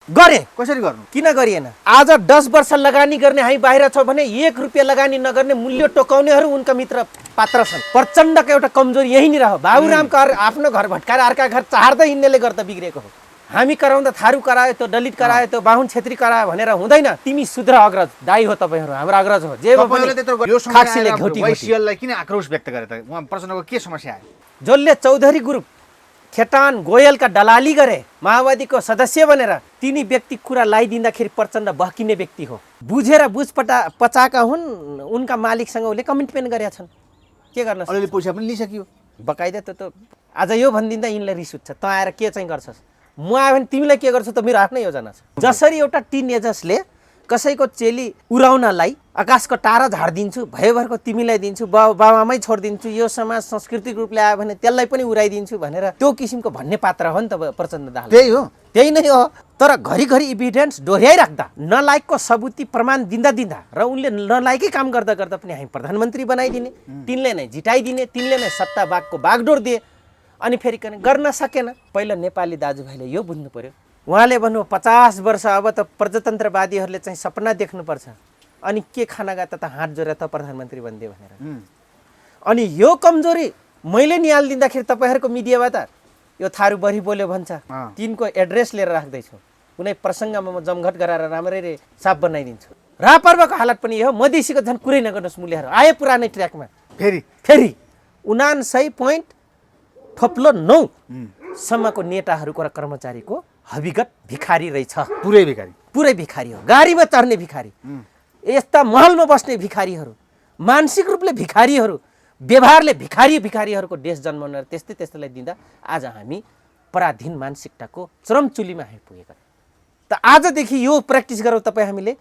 गरे। कसरी गर्नु? किन गरिएन? आज 10 वर्ष लगानी गर्ने हामी बाहिर छौँ भने 1 रुपियाँ लगानी नगर्ने मूल्य टोकाउनेहरू उनका मित्र पात्र छन्। प्रचण्डको एउटा कमजोरी यहीँनिर हो। बाबुरामको आफ्नो घर भट्काएर अर्का घर चाहर्दै हिँड्नेले गर्दा बिग्रेको हो। हामी कराउँदा थारू करायो, त्यो दलित करायो, त्यो बाहुन छेत्री करायो भनेर हुँदैन। तिमी शुद्र अग्रज दाइ हो, तपाईँहरू हाम्रो अग्रज हो। जे वैश्यलाई किन आक्रोश व्यक्त गरे त? उहाँ प्रचण्डको के समस्या आयो? जसले चौधरी ग्रुप खेटान गोयलका दलाली गरे, माओवादीको सदस्य बनेर, तिनी व्यक्ति कुरा लगाइदिँदाखेरि प्रचण्ड बहकिने व्यक्ति हो। बुझेर पचाएका हुन्। उनका मालिकसँग उसले कमिटमेन्ट गरेका छन्। के गर्न सक्छ? अलिअलि पैसा पनि लिइसकियो बकाइदा। त आज यो भनिदिँदा यिनलाई रिस उठ्छ, तँ आएर के चाहिँ गर्छस्? म आयो भने तिमीलाई के गर्छौ त मेरो आफ्नै योजना छ। जसरी एउटा टिनेजर्सले कसैको चेली उडाउनलाई आकाशको तारा झारिदिन्छु, भयभरको तिमीलाई दिन्छु, बाबामै छोडिदिन्छु, यो समाज सांस्कृतिक रूपले आयो भने त्यसलाई पनि उडाइदिन्छु भनेर त्यो किसिमको भन्ने पात्र हो नि त प्रचण्ड दाहाल। त्यही हो, त्यही नै हो। तर घरिघरि इभिडेन्स दोहोऱ्याइराख्दा, नलायकको सबुती प्रमाण दिँदा र उनले नलायकै काम गर्दा गर्दा पनि हामी प्रधानमन्त्री बनाइदिने, तिनले नै जिताइदिने, तिनले नै सत्ता बाघको बागडोर दिए। अनि फेरि गर्न सकेन। पहिला नेपाली दाजुभाइले यो बुझ्नु पर्यो। उहाँले भन्नु 50 वर्ष अब त प्रजातन्त्रवादीहरूले चाहिँ सपना देख्नुपर्छ। अनि के खाना गए त हात जोडेर त प्रधानमन्त्री बनिदियो भनेर। अनि यो कमजोरी मैले निहालिदिँदाखेरि तपाईँहरूको मिडियाबाट यो थारू बढी बोल्यो भन्छ, तिनको एड्रेस लिएर राख्दैछु। कुनै प्रसङ्गमा म जमघट गराएर राम्ररी साफ बनाइदिन्छु। रापर्वको हालत पनि यो मधेसीको झन् कुरै नगर्नुहोस्। मूल्यहरू आयो पुरानै ट्र्याकमा। फेरि 79.9 सम्मको नेताहरूको र कर्मचारीको हविगत भिखारी रहेछ। पुरै भिखारी हो। गाडीमा चढ्ने भिखारी, यस्ता महलमा बस्ने भिखारीहरू, मानसिक रूपले भिखारीहरू, व्यवहारले भिखारीहरूको देश जन्माउन त्यस्तैलाई दिँदा आज हामी पराधीन मानसिकताको चरमचुलीमा हामी पुगेका। त आजदेखि यो प्र्याक्टिस गरौँ। तपाईँ हामीले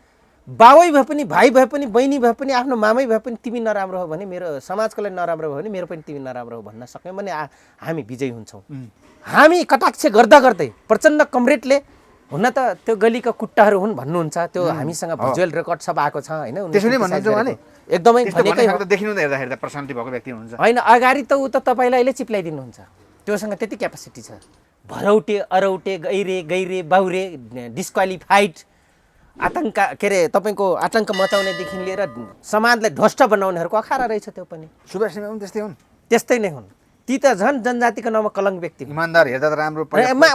बाबै भए पनि, भाइ भए पनि, बहिनी भए पनि, आफ्नो मामै भए पनि तिमी नराम्रो हो भने, मेरो समाजको लागि नराम्रो हो भने मेरो पनि तिमी नराम्रो हो भन्न सक्यौँ भने हामी विजयी हुन्छौँ। हामी कटाक्ष गर्दा गर्दै प्रचण्ड कमरेडले हुन त त्यो गलीका कुट्टाहरू हुन् भन्नुहुन्छ, त्यो हामीसँग भिजुअल रेकर्ड सब आएको छ होइन। त्यसरी भन्नुहुन्छ उहाँले? एकदमै भनेकै हो। देखिनु त हेर्दा पर्सनालिटी भएको व्यक्ति हुनुहुन्छ होइन। अगाडि त ऊ त तपाईँलाई अहिले चिप्लाइदिनुहुन्छ। त्योसँग त्यति क्यापासिटी छ। भरौटे, अरौटे, गैरे, बाहुरे, डिस्क्वालिफाइड, आतङ्क के अरे तपाईँको आतङ्क मचाउनेदेखि लिएर समाजलाई ध्वस्त बनाउनेहरूको अखाडा रहेछ। त्यो पनि सुभाष सिंह पनि त्यस्तै हुन्। त्यस्तै नै हुन्। ती त झन् जनजातिको नाममा कलङ्क व्यक्ति। इमानदार, हेर्दा त राम्रो,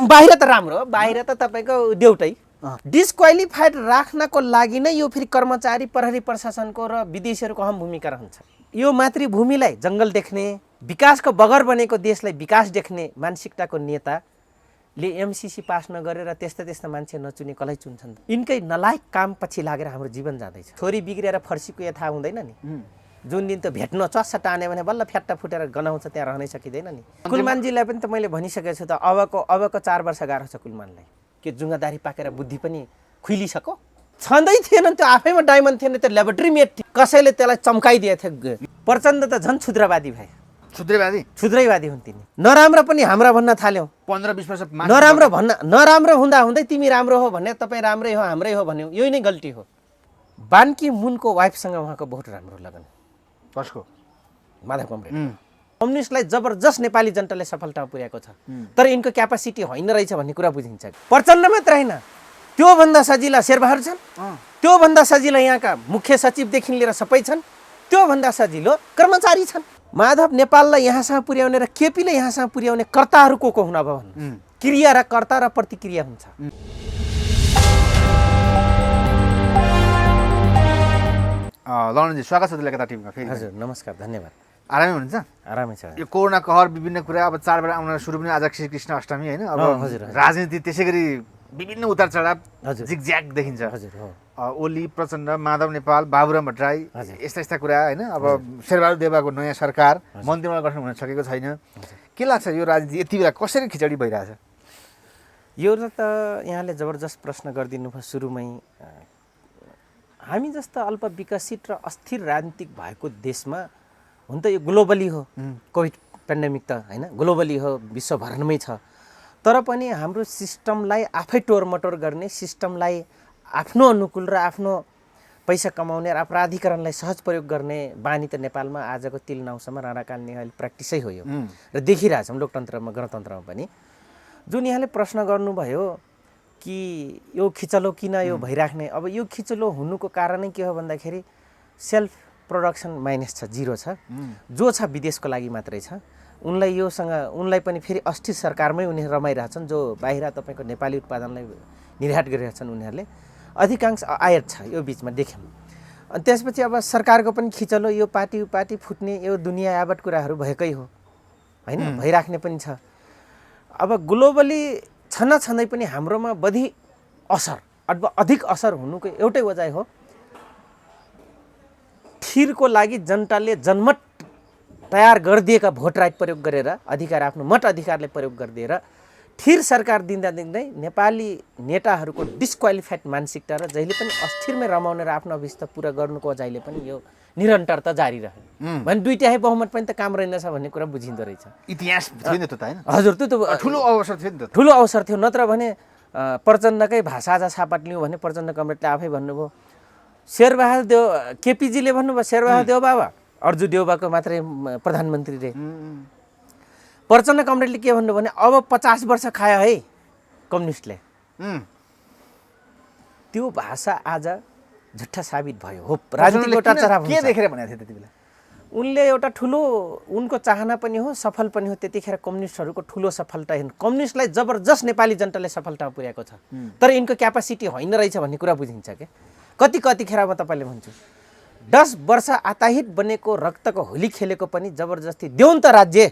बाहिर त राम्रो, बाहिर त तपाईँको देउटै। डिस्क्वालिफाइड राख्नको लागि नै यो फेरि कर्मचारी, प्रहरी प्रशासनको र विदेशीहरूको अहम भूमिका रहन्छ। यो मातृभूमिलाई जङ्गल देख्ने, विकासको बगर बनेको देशलाई विकास देख्ने मानसिकताको नेताले एमसीसी पास नगरेर त्यस्ता मान्छे नचुने कसलाई चुन्छन्? यिनकै नलायक काम पछि लागेर हाम्रो जीवन जाँदैछ। छोरी बिग्रेर फर्सीको थाहा हुँदैन नि। जुन दिन त भेट्न चस्सा टान्यो भने बल्ल फ्याट्टा फुटेर गनाउँछ, त्यहाँ रहनै सकिँदैन नि। कुलमानजीलाई पनि त मैले भनिसकेको छु त, अबको 4 वर्ष गाह्रो छ कुलमानलाई। के जुङ्गादारी पाकेर बुद्धि पनि खुइलिसक्यो? छँदै थिएन त्यो, आफैमा डायमन्ड थिएन, त्यो ल्याबोरेटरी मेट कसैले त्यसलाई चम्काइदिएको थियो। प्रचण्ड त झन् क्षुद्रवादी भए। क्षुद्रवादी हुन् तिनी। नराम्रो पनि हाम्रा भन्न थाल्यौँ। 15-20 वर्ष नराम्रो हुँदा हुँदै तिमी राम्रो हो भने, तपाईँ राम्रै हो हाम्रै हो भन्यो, यही नै गल्ती हो। बानकी मुनको वाइफसँग उहाँको बहुत राम्रो लगन। कसको? माधव कमरेड। कम्युनिस्टलाई जबरजस्त नेपाली जनताले सफलता पुर्याएको छ। तर यिनको क्यापासिटी होइन रहेछ भन्ने कुरा बुझिन्छ। प्रचण्ड मात्र होइन, त्योभन्दा सजिला शेरबहादुर छन्, त्योभन्दा सजिला यहाँका मुख्य सचिवदेखि लिएर सबै छन्, त्योभन्दा सजिलो कर्मचारी छन्। माधव नेपाललाई यहाँसम्म पुर्याउने र केपीले यहाँसम्म पुर्याउने कर्ताहरू को हुन भन्? क्रिया र कर्ता र प्रतिक्रिया हुन्छ। लवणजी, स्वागत छ कता टिममा फेरि। हजुर नमस्कार, धन्यवाद। आरामै हुनुहुन्छ? आरामै छ। यो कोरोना कहर विभिन्न कुरा अब चाडबाड आउन सुरु पनि, आज श्रीकृष्ण अष्टमी होइन। अब राजनीति त्यसै गरी विभिन्न उतार चढाव जिगज्याग देखिन्छ। ओली, प्रचण्ड, माधव नेपाल, बाबुराम भट्टराई, यस्ता कुरा होइन। अब शेरबहादुर देवाको नयाँ सरकार, मन्त्रीमण्डल गठन हुन सकेको छैन। के लाग्छ यो राजनीति यति बेला कसरी खिचडी भइरहेछ? यो त यहाँले जबरजस्त प्रश्न गरिदिनु भयो सुरुमै। हामी जस्तो अल्प विकसित र अस्थिर राजनीतिक भएको देशमा हुन त यो ग्लोबली हो, कोभिड पेन्डेमिक त होइन, ग्लोबली हो, विश्वभरमै छ। तर पनि हाम्रो सिस्टमलाई आफै टोरमटोर गर्ने, सिस्टमलाई आफ्नो अनुकूल र आफ्नो पैसा कमाउने र अपराधीकरणलाई सहज प्रयोग गर्ने बानी त नेपालमा आजको तिल नाउँसम्म राणाकाल नेहाली प्र्याक्टिसै हो यो। र देखिरहेछौँ लोकतन्त्रमा, गणतन्त्रमा पनि। जुन यहाँले प्रश्न गर्नुभयो कि यो खिचलो किन यो भइराख्ने। अब यो खिचलो हुनुको कारणै के हो भन्दाखेरि सेल्फ प्रोडक्सन माइनस छ, जिरो छ। जो छ विदेशको लागि मात्रै छ। उनलाई पनि फेरि अस्थिर सरकारमै उनीहरू रमाइरहेछन्। जो बाहिर तपाईँको नेपाली उत्पादनलाई निर्यात गरिरहेछन् उनीहरूले अधिकांश आयात छ यो बिचमा देख्यौँ। अनि त्यसपछि अब सरकारको पनि खिचलो, यो पार्टी फुट्ने, यो दुनियाँ यावत कुराहरू भएकै हो होइन, भइराख्ने पनि छ। अब ग्लोबली छँदै पनि हाम्रोमा बढी असर अथवा अधिक असर हुनुको एउटै वजह हो, ठिरको लागि जनताले जनमत तयार गरिदिएका भोट राइट प्रयोग गरेर, अधिकार आफ्नो मत अधिकारले प्रयोग गरिदिएर ठिर सरकार दिँदै नेपाली नेताहरूको डिस्क्वालिफाइड मानसिकता र जहिले पनि अस्थिरमै रमाउने र आफ्नो अभिष्ट पुरा गर्नुको अझैले पनि यो निरन्तरता जारी रह्यो भने 2/3 बहुमत पनि त काम रहेनछ भन्ने कुरा बुझिँदो रहेछ। इतिहास थियो नि त हैन? हजुर, त्यो त ठुलो अवसर थियो नि त। ठुलो अवसर थियो। नत्र भने प्रचण्डकै भाषा छापाट लिउँ भने प्रचण्ड कमरेडले आफै भन्नुभयो, शेरबहादुर देव केपीजीले भन्नुभयो शेरबहादुर देव बाबा अर्जु देउबाको मात्रै प्रधानमन्त्री रे। प्रचण्ड कमरेडले के भन्नुभयो भने अब 50 वर्ष खायो है कम्युनिस्टले। त्यो भाषा आज झुट्टा साबित भयो। हो, राजनीतिको एउटा चराप के देखेर भनेको थियो त्यति बेला? उनले एउटा ठुलो उनको चाहना पनि हो, सफल पनि हो। त्यतिखेर कम्युनिस्टहरूको ठुलो सफलता हेर्नु, कम्युनिस्टलाई जबरजस्त नेपाली जनताले सफलतामा पुर्याएको छ, तर यिनको क्यापासिटी होइन रहेछ भन्ने कुरा बुझिन्छ के। कतिखेर म तपाईँले भन्छु 10 वर्ष आताहित बनेको रक्तको होली खेलेको पनि जबरजस्ती देऊन् त राज्य,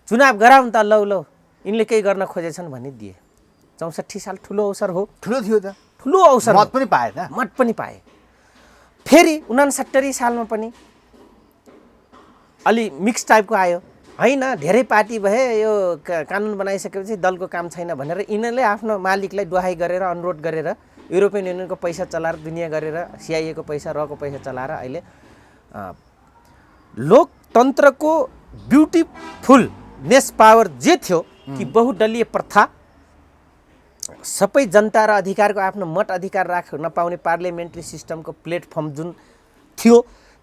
चुनाव गराउन् त, लौ यिनले केही गर्न खोजेछन् भन्ने दिए। 64 साल ठुलो अवसर हो। ठुलो थियो त, ठुलो अवसर। मत पनि पाए त, मत पनि पाए। फेरि 69 सालमा पनि अलि मिक्स टाइपको आयो होइन, धेरै पार्टी भए, यो कानुन बनाइसकेपछि दलको काम छैन भनेर यिनीहरूले आफ्नो मालिकलाई दुहाई गरेर अनुरोध गरेर युरोपियन युनियनको पैसा चलाएर दुनियाँ गरेर सिआइएको पैसा रको पैसा चलाएर अहिले लोकतन्त्रको ब्युटिफुलनेस पावर जे थियो कि बहुदलीय प्रथा, सबै जनता र अधिकारको आफ्नो मत अधिकार राख्न पाउने पार्लियामेन्ट्री सिस्टमको प्लेटफर्म जुन थियो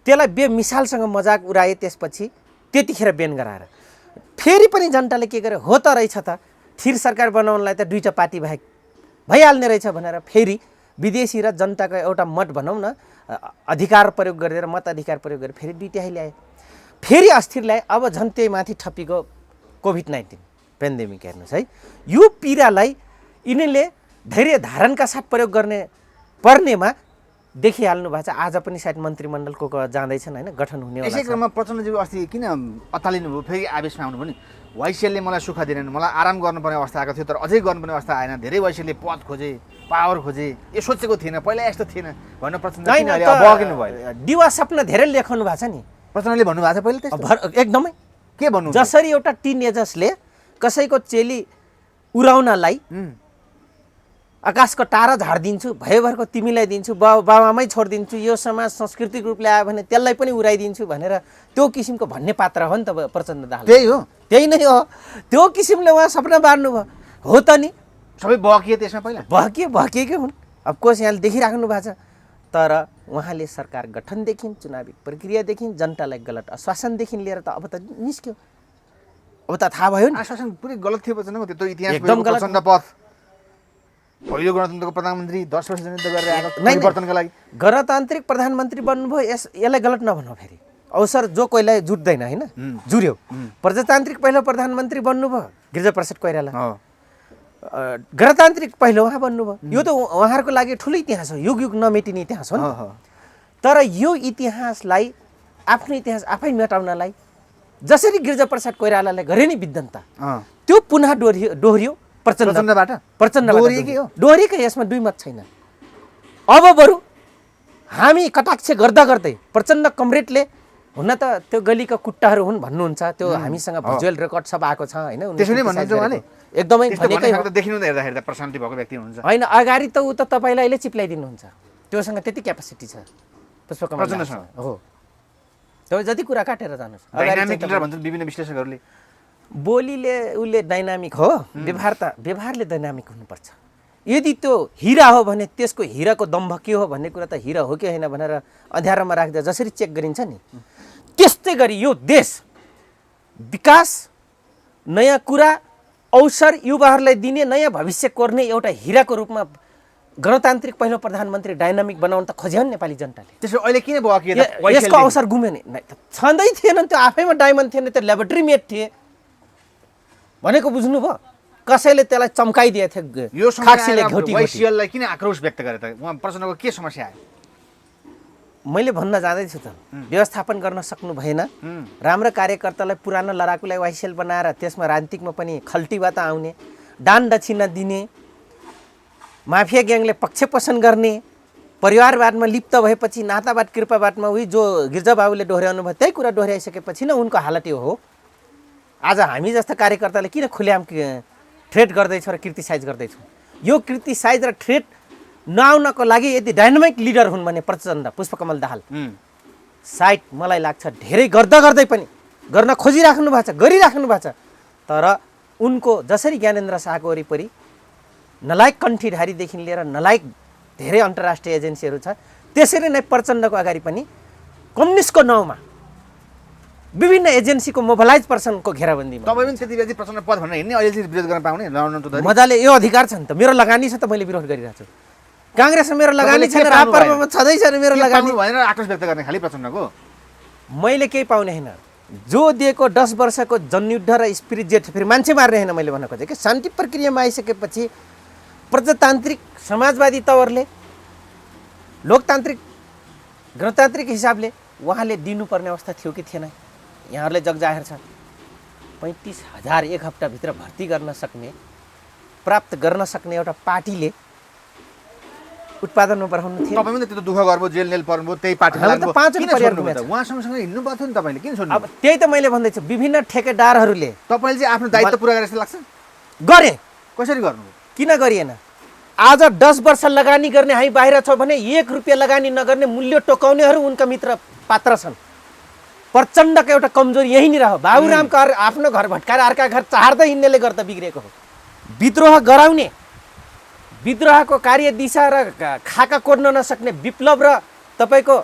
त्यसलाई बेमिसालसँग मजाक उडाए। त्यसपछि त्यतिखेर बेन गराएर फेरि पनि जनताले के गरे, हो त रहेछ त ठिर सरकार बनाउनलाई त 2टा पार्टी भइहाल्ने रहेछ भनेर फेरि विदेशी र जनताको एउटा मत भनौँ न अधिकार प्रयोग गरेर, मत अधिकार प्रयोग गरेर फेरि 2/3 ल्याए। फेरि अस्थिर ल्याए। अब झन् त्यही माथि थपिको कोभिड-19 पेन्डेमिक हेर्नुहोस् है। यो पीडालाई यिनीले धैर्य धारणका साथ प्रयोग गर्ने पर्नेमा देखिहाल्नु भएको छ। आज पनि सायद मन्त्रीमण्डलको जाँदैछन् होइन, गठन हुने होला। यसै क्रममा प्रचण्डज्यू अस्ति किन अत्तालिनु भयो, फेरि आवेशमा आउनु पनि? वाइसिएलले मलाई सुख दिएनन्, मलाई आराम गर्नुपर्ने अवस्था आएको थियो, तर अझै गर्नुपर्ने अवस्था आएन। धेरै वाइसिएलले पद खोजे, पावर खोजे, यो सोचेको थिएन, पहिला यस्तो थिएन भनेर प्रचण्ड बगिनु भयो। दिवा सपना धेरै लेखाउनु भएको छ नि प्रचण्डले भन्नुभएको छ पहिले त्यस्तो? एकदमै। के भन्नु? जसरी एउटा टिनएजर्सले कसैको चेली उडाउनलाई आकाशको तारा झाडिदिन्छु, भयभरको तिमीलाई दिन्छु, बाबामै छोडिदिन्छु, यो समाज सांस्कृतिक रूपले आयो भने त्यसलाई पनि उडाइदिन्छु भनेर त्यो किसिमको भन्ने पात्र हो नि त प्रचण्ड दाहाल। त्यही हो, त्यही नै हो। त्यो किसिमले उहाँ सपना बार्नुभयो हो त नि। सबै बकिए त्यसमा, पहिला बकिएकै हुन्। अब कोस यहाँले देखिराख्नु भएको छ। तर उहाँले सरकार गठनदेखि, चुनावी प्रक्रियादेखि, जनतालाई गलत आश्वासनदेखि लिएर त अब त निस्क्यो। अब त थाहा भयो नि आश्वासन पुरै गलत थियो प्रचण्डको। त्यो इतिहास एकदम गलत। प्रचण्ड पथ पहिलो गणतन्त्रको प्रधानमन्त्री 10 वर्ष जनता गरेर आएको परिवर्तनको लागि गणतान्त्रिक प्रधानमन्त्री बन्नुभयो। यसलाई गलत नभनौँ। फेरि अवसर जो कोहीलाई जुट्दैन होइन, जुर्यो। प्रजातान्त्रिक पहिलो प्रधानमन्त्री बन्नुभयो गिरिजाप्रसाद कोइराला, गणतान्त्रिक पहिलो उहाँ बन्नुभयो। यो त उहाँहरूको लागि ठुलो इतिहास हो, युग युग नमेटिने इतिहास हो नि। तर यो इतिहासलाई, आफ्नो इतिहास आफै मेटाउनलाई जसरी गिरिजाप्रसाद कोइरालाले गरे नि विद्वन्ता, त्यो पुनः दोहोरियो प्रचण्डबाट। दोहोरिएकै, यसमा दुई मत छैन। अब बरु हामी कटाक्ष गर्दा गर्दै प्रचण्ड कमरेडले हुन त त्यो गलीका कुट्टाहरू हुन् भन्नुहुन्छ, त्यो हामीसँग भिजुअल रेकर्ड सब आएको छ होइन। त्यसरी भन्नुहुन्छ उहाँले? एकदमै भनेकै हो। देखिनु त हेर्दा पर्सनालिटी भएको व्यक्ति हुनुहुन्छ होइन, अगाडि त ऊ त तपाईँलाई अहिले चिप्लाइदिनुहुन्छ। त्योसँग त्यति क्यापासिटी छ पुष्पकमल हो। तपाईँ जति कुरा काटेर जानुहोस्। डाइनामिक लिडर भन्छन् विभिन्न विश्लेषकहरूले। बोलीले उसले डाइनामिक हो, व्यवहारले डाइनामिक हुनुपर्छ। यदि त्यो हिरा हो भने त्यसको हिराको दम्भ के हो भन्ने कुरा त हिरा हो कि होइन भनेर अँध्यारोमा राख्दा जसरी चेक गरिन्छ नि, त्यस्तै गरी यो देश विकास, नयाँ कुरा अवसर युवाहरूलाई दिने, नयाँ भविष्य कोर्ने एउटा हिराको रूपमा गणतान्त्रिक पहिलो प्रधानमन्त्री डाइनामिक बनाउन त खोज्यो नि नेपाली जनताले। त्यसो अहिले किन भयो कि यसको अवसर गुम्यो नि? छँदै थिएन, त्यो आफैमा डायमन्ड थिएन, त्यो ल्याबोरेटरी मेड थिए भनेको बुझ्नुभयो? कसैले त्यसलाई चम्काइदिएको थियो। यो खाक्सीले घोटी वैश्यलाई किन आक्रोश व्यक्त गरे त? उहाँ प्रचण्डको के समस्या आयो? मैले भन्न जाँदैछु त, व्यवस्थापन गर्न सक्नु भएन। राम्रो कार्यकर्तालाई, पुरानो लडाकुलाई वाइसिएल बनाएर त्यसमा राजनीतिकमा पनि खल्टीबाट आउने, दान दक्षिणा दिने, माफिया ग्याङले पक्षपोषण गर्ने, परिवारवादमा लिप्त भएपछि नातावाद कृपावादमा उही जो गिर्जाबाबुले दोहोऱ्याउनु भयो त्यही कुरा दोहोऱ्याइसकेपछि न उनको हालत यो हो। आज हामी जस्ता कार्यकर्ताले किन खुलेआम थ्रेट गर्दैछौँ र क्रिटिसाइज गर्दैछौँ? यो क्रिटिसाइज र थ्रेट नआउनको लागि यदि डाइनामिक लिडर हुन् भने प्रचण्ड, पुष्पकमल दाहाल साइड मलाई लाग्छ धेरै गर्दै पनि गर्न खोजिराख्नु भएको छ, गरिराख्नु भएको छ। तर उनको जसरी ज्ञानेन्द्र शाहको वरिपरि नलायक कण्ठीधारीदेखि लिएर नलायक धेरै अन्तर्राष्ट्रिय एजेन्सीहरू छ, त्यसरी नै प्रचण्डको अगाडि पनि कम्युनिस्टको नाउँमा विभिन्न एजेन्सीको मोबिलाइज पर्सनको घेराबन्दीमा तपाईँ पनि त्यति बेला प्रचण्ड पद भनेर हिँड्ने, अहिले चाहिँ विरोध गर्न पाउने मजाले यो अधिकार छ नि त। मेरो लगानी छ त, मैले विरोध गरिरहेको छु। काङ्ग्रेसमा मेरो लगानी छैन, राप्रपामा छँदैछ मेरो लगानी भनेर आक्रोश व्यक्त गर्ने खालि प्रचण्डको। मैले केही पाउने होइन। जो दिएको 10 वर्षको जनयुद्ध र स्पिरिट जेट, फेरि मान्छे मार्ने होइन मैले भन्न खोजेँ कि शान्ति प्रक्रियामा आइसकेपछि प्रजातान्त्रिक समाजवादी तवरले, लोकतान्त्रिक गणतान्त्रिक हिसाबले उहाँले दिनुपर्ने अवस्था थियो कि थिएन? यहाँहरूले जगजाहेर छ। 35,000 एक हप्ताभित्र भर्ती गर्न सक्ने, प्राप्त गर्न सक्ने एउटा पार्टीले उत्पादनमा बढाउनु थियो। तपाईँ पनि त्यो दुःख गर्नुभयो, जेल नेल पर्नुभयो, त्यही पार्टी उहाँसँग हिँड्नु पर्थ्यो नि तपाईँले, किन छोड्नु? अब त्यही त मैले भन्दैछु, विभिन्न ठेकेदारहरूले तपाईँले चाहिँ आफ्नो दायित्व पुरा गरे जस्तो लाग्छ? गरे। कसरी गर्नु? किन गरिएन? आज 10 वर्ष लगानी गर्ने हामी बाहिर छौँ भने 1 रुपियाँ लगानी नगर्ने, मूल्य टोकाउनेहरू उनका मित्र पात्र छन्। प्रचण्डको एउटा कमजोरी यहीँनिर हो। बाबुरामको आफ्नो घर भट्काएर अर्का घर चार्दै हिँड्नेले गर्दा बिग्रेको हो। विद्रोह गराउने, विद्रोहको कार्य दिशा र खाका कोर्न नसक्ने विप्लव र तपाईँको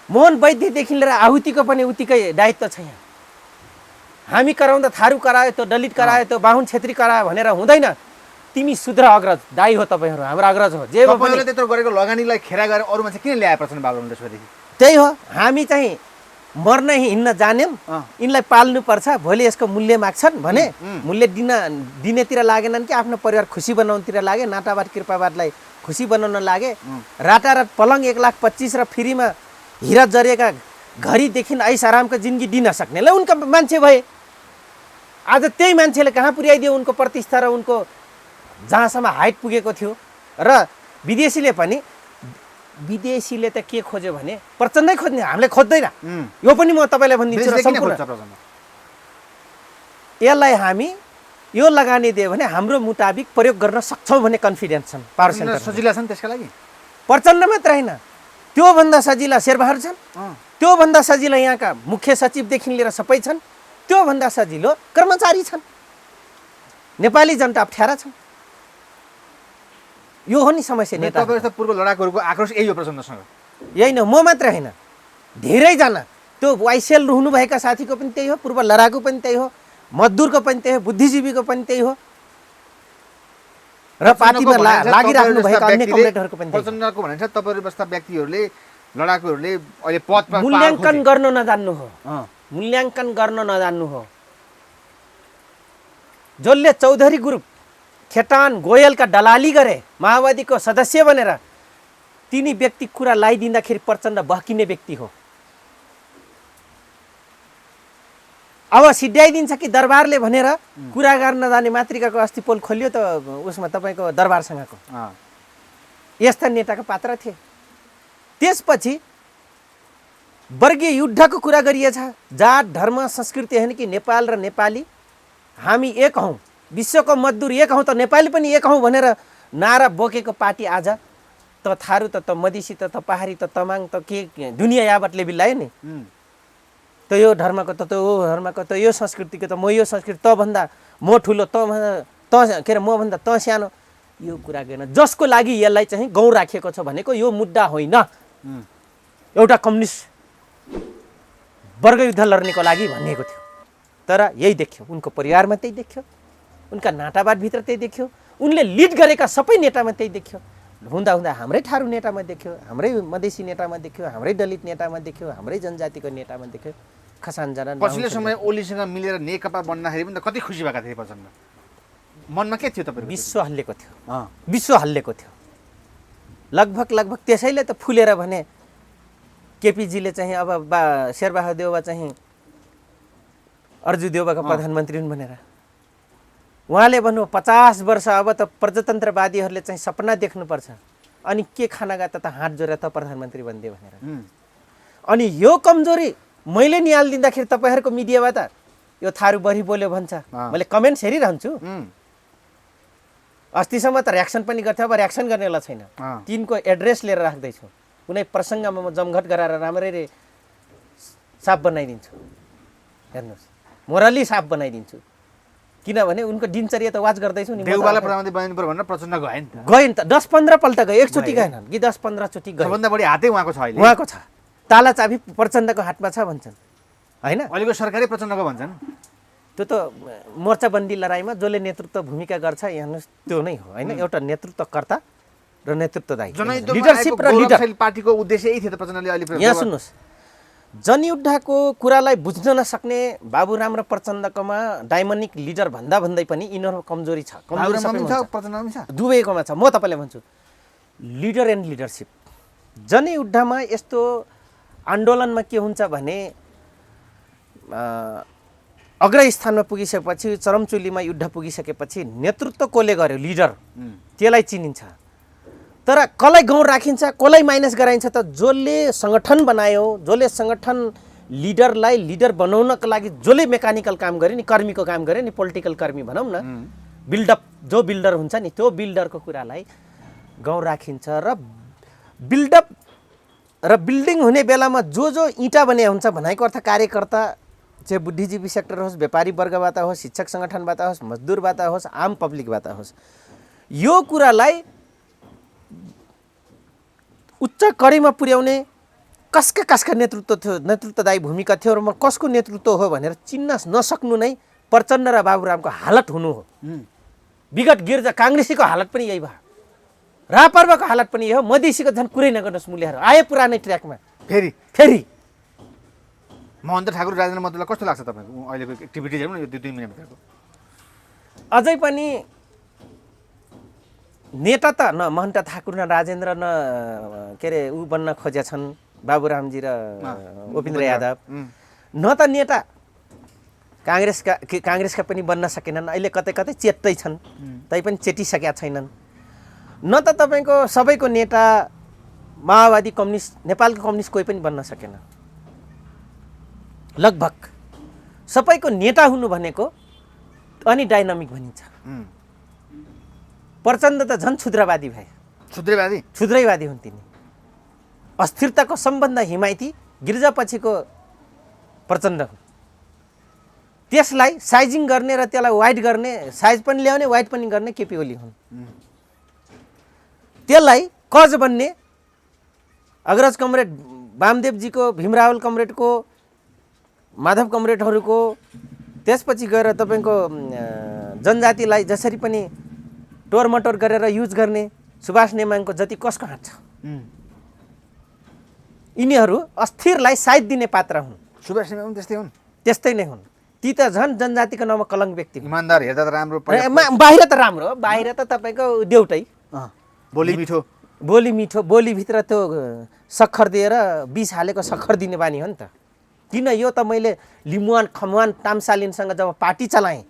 मोहन वैद्यदेखि लिएर आहुतिको पनि उतिकै दायित्व छ यहाँ। हामी कराउँदा थारू करायो, त्यो दलित करायो, त्यो बाहुन छेत्री करायो भनेर हुँदैन। तिमी शुद्र अग्रज दाई हो, तपाईँहरू हाम्रो अग्रज हो। जे तपाईँले त्यत्रो गरेको लगानीलाई खेरा गरेर अरू मान्छे किन ल्याए प्रचण्ड बाबुराम त्यसपछि? त्यही हो, हामी चाहिँ मर्न हिँड्न जान्यौँ, यिनलाई पाल्नुपर्छ, भोलि यसको मूल्य माग्छन् भने मूल्य दिनेतिर लागेनन् कि आफ्नो परिवार खुसी बनाउनतिर लागे, नातावाद कृपावादलाई खुसी बनाउन लागे। रातारात पलङ 1,25,000 र फ्रीमा हिरा जरेका घरीदेखि ऐस आरामको जिन्दगी दिन सक्नेलाई उनका मान्छे भए। आज त्यही मान्छेले कहाँ पुर्याइदियो उनको प्रतिष्ठा र उनको जहाँसम्म हाइट पुगेको थियो। र विदेशीले त के खोज्यो भने प्रचण्डै खोज्ने, हामीले खोज्दैन। यो पनि म तपाईँलाई भनिदिन्छु र सम्पूर्ण यसलाई हामी यो लगानी दियो भने हाम्रो मुताबिक प्रयोग गर्न सक्छौँ भन्ने कन्फिडेन्स छन्। पावर सेन्टर सजिला छन् त्यसका लागि। प्रचण्ड मात्र होइन, त्योभन्दा सजिला शेरबहादुर छन्, त्योभन्दा सजिला यहाँका मुख्य सचिवदेखि लिएर सबै छन्, त्योभन्दा सजिलो कर्मचारी छन्। नेपाली जनता अप्ठ्यारा छन्। यो हो नि समस्या। नेता पूर्व लडाकुहरूको आक्रोश यही हो प्रचण्डसँग। यही न, म मात्र होइन, धेरैजना त्यो वाइसिएल हुनुभएका साथीको पनि त्यही हो, पूर्व लडाकु पनि त्यही हो, मजदुरको पनि त्यही हो, बुद्धिजीवीको पनि त्यही हो, र पार्टीमा लागिराख्नु भएका अन्य कमरेडहरूको पनि। प्रचण्डको भनिन्छ तपाईँहरू जस्ता व्यक्तिहरूले, लडाकुहरूले अहिले पदमा मूल्याङ्कन गर्न नजान्नु हो, मूल्याङ्कन गर्न नजान्नु हो। जसले चौधरी ग्रुप, खेतान, गोयलका दलाली गरे, माओवादीको सदस्य बनेर, तिनी व्यक्ति कुरा लगाइदिँदाखेरि प्रचण्ड बहकिने व्यक्ति हो। अब सिध्याइदिन्छ कि दरबारले भनेर कुरा गर्न जाने मातृकाको अस्ति पोल खोलियो त उसमा तपाईँको दरबारसँगको यस्ता नेताका पात्र थिए। त्यसपछि वर्गीय युद्धको कुरा गरिएछ। जात, धर्म, संस्कृति होइन कि नेपाल र नेपाली हामी एक हौँ, विश्वको मजदुर एक हौँ त नेपाली पनि एक हौँ भनेर नारा बोकेको पार्टी आज त थारू त मधेसी त पहाडी त तमाङ त के दुनियाँ यावत लेबिल आयो नि। त यो धर्मको त यो धर्मको त यो संस्कृतिको त म यो संस्कृति, तँभन्दा म ठुलो, के अरे मभन्दा तँ सानो, यो कुरा गरेन। जसको लागि यसलाई चाहिँ गाउँ राखिएको छ भनेको यो मुद्दा होइन। एउटा कम्युनिस्ट वर्गयुद्ध लड्नेको लागि भनिएको थियो। तर यही देख्यो, उनको परिवारमा त्यही देख्यो, उनका नातावादभित्र त्यही देख्यो, उनले लिड गरेका सबै नेतामा त्यही देख्यो। हुँदा हुँदा हाम्रै ठारू नेतामा देख्यो, हाम्रै मधेसी नेतामा देख्यो, हाम्रै दलित नेतामा देख्यो, हाम्रै जनजातिको नेतामा देख्यो। खसानजना पछिल्लो समय ओलीसँग मिलेर नेकपा बन्दाखेरि पनि त कति खुसी भएका थिए प्रचण्ड? मनमा के थियो तपाईँको? विश्व हल्लेको थियो, विश्व हल्लेको थियो लगभग। त्यसैले त फुलेर भने केपीजीले चाहिँ अब शेरबहादुर देउवा चाहिँ अर्जु देउवाका प्रधानमन्त्री हुन् भनेर उहाँले भन्नु 50 वर्ष अब त प्रजातन्त्रवादीहरूले चाहिँ सपना देख्नुपर्छ, अनि के खानागा त हात जोडेर त प्रधानमन्त्री बनिदिए भनेर। अनि यो कमजोरी मैले निहालिदिँदाखेरि तपाईँहरूको मिडियाबाट यो थारू बढी बोल्यो भन्छ, मैले कमेन्ट्स हेरिरहन्छु। अस्तिसम्म त रियाक्सन पनि गर्थ्यो, अब रियाक्सन गर्नेवाला छैन। तिनको एड्रेस लिएर राख्दैछु, कुनै प्रसङ्गमा म जमघट गराएर राम्ररी साफ बनाइदिन्छु। हेर्नुहोस्, मोरली साफ बनाइदिन्छु, किनभने उनको दिनचर्या त वाच गर्दैछु नि। देउवालाई प्रधानमन्त्री बनाइदिनु पर्यो भनेर प्रचण्ड गए नि त? गए नि त, 10-15 पल्ट गए, एकचोटि गएनन् कि 10-15 चोटि गए। सबभन्दा बढी हातै उहाँको छ अहिले। उहाँको छ, ताला चाबी प्रचण्डको हातमा छ भन्छन् होइन? अहिलेको सरकारै प्रचण्डको भन्छन्। त्यो त मोर्चाबन्दी लडाइँमा जसले नेतृत्व भूमिका गर्छ हेर्नुहोस् त्यो नै हो होइन? एउटा नेतृत्वकर्ता र नेतृत्वदायी, लिडरसिप र लिडर। पार्टीको उद्देश्य यही थियो त प्रचण्डले अहिले। यहाँ सुन्नुहोस्, जनयुद्धको कुरालाई बुझ्न नसक्ने बाबुराम र प्रचण्डकोमा डायमन्डिक लिडर भन्दै पनि यिनीहरू कमजोरी छ। दुवैकोमा छ। म तपाईँलाई भन्छु लिडर एन्ड लिडरसिप। जनयुद्धमा यस्तो आन्दोलनमा के हुन्छ भने अग्रस्थानमा पुगिसकेपछि, चरमचुलीमा युद्ध पुगिसकेपछि नेतृत्व कसले गर्यो, लिडर, त्यसलाई चिनिन्छ। तर कसलाई गाउँ राखिन्छ, कसलाई माइनस गराइन्छ त जसले सङ्गठन बनायो, जसले सङ्गठन लिडरलाई लिडर बनाउनको लागि जसले मेकानिकल काम गर्यो नि, कर्मीको काम गर्यो नि, पोलिटिकल कर्मी भनौँ न, बिल्डअप जो बिल्डर हुन्छ नि, त्यो बिल्डरको कुरालाई गाउँ राखिन्छ। र बिल्डअप र बिल्डिङ हुने बेलामा जो इँटा बने हुन्छ भनेको अर्थ कार्यकर्ता, चाहे बुद्धिजीवी सेक्टर होस्, व्यापारी वर्गबाट होस्, शिक्षक सङ्गठनबाट होस्, मजदुरबाट होस्, आम पब्लिकबाट होस्, यो कुरालाई उच्च कडीमा पुर्याउने कसका नेतृत्व थियो, नेतृत्वदायी भूमिका थियो र म कसको नेतृत्व हो भनेर चिन्न नसक्नु नै प्रचण्ड र बाबुरामको हालत हुनु हो। विगत गिर्जा काङ्ग्रेसीको हालत पनि यही भयो, रापर्वाको हालत पनि यही हो। मधेसीको झन् कुरै नगर्नुहोस्, मूल्यहरू आए पुरानै ट्र्याकमा फेरि। महन्त ठाकुर, राजेन्द्र महन्तलाई कस्तो लाग्छ तपाईँको अहिलेको एक्टिभिटिज हेर्नु न यो 2 महिनाभित्रको? अझै पनि नेता त न महन्त ठाकुर न राजेन्द्र न के अरे ऊ बन्न खोजेछन् बाबुरामजी र उपेन्द्र यादव, न त नेता काङ्ग्रेसका पनि बन्न सकेनन्। अहिले कतै चेत्तै छन्, तै पनि चेटिसकेका छैनन्। न त तपाईँको सबैको नेता माओवादी, कम्युनिस्ट, नेपालको कम्युनिस्ट कोही पनि बन्न सकेन। लगभग सबैको नेता हुनु भनेको अनि डाइनामिक भनिन्छ। प्रचण्ड त झन् क्षुद्रवादी भए। क्षुद्रवादी हुन् तिनी। अस्थिरताको सबभन्दा हिमायती गिर्जापछिको प्रचण्ड हुन्। त्यसलाई साइजिङ गर्ने र त्यसलाई वाइड गर्ने, साइज पनि ल्याउने वाइड पनि गर्ने केपी ओली हुन्। त्यसलाई कज बन्ने अग्रज कमरेड वामदेवजीको, भीमरावल कमरेडको, माधव कमरेडहरूको, त्यसपछि गएर तपाईँको जनजातिलाई जसरी पनि टोरमटोर गरेर युज गर्ने सुभाष नेमाङको जति कसको हात छ। यिनीहरू अस्थिरलाई साइज दिने पात्र हुन्। सुभाष नेमाङ त्यस्तै हुन्? त्यस्तै नै हुन्। ती त झन् जनजातिको नाममा कलङ्क व्यक्ति, इमानदार, हेर्दा त राम्रो, बाहिर त राम्रो, बाहिर त तपाईँको देउटै, बोली मिठो, बोलीभित्र त्यो सक्खर दिएर बिस हालेको सक्खर दिने बानी हो नि त। किन यो त मैले लिमुवान खमुवान तामसालिनसँग जब पार्टी चलाएँ,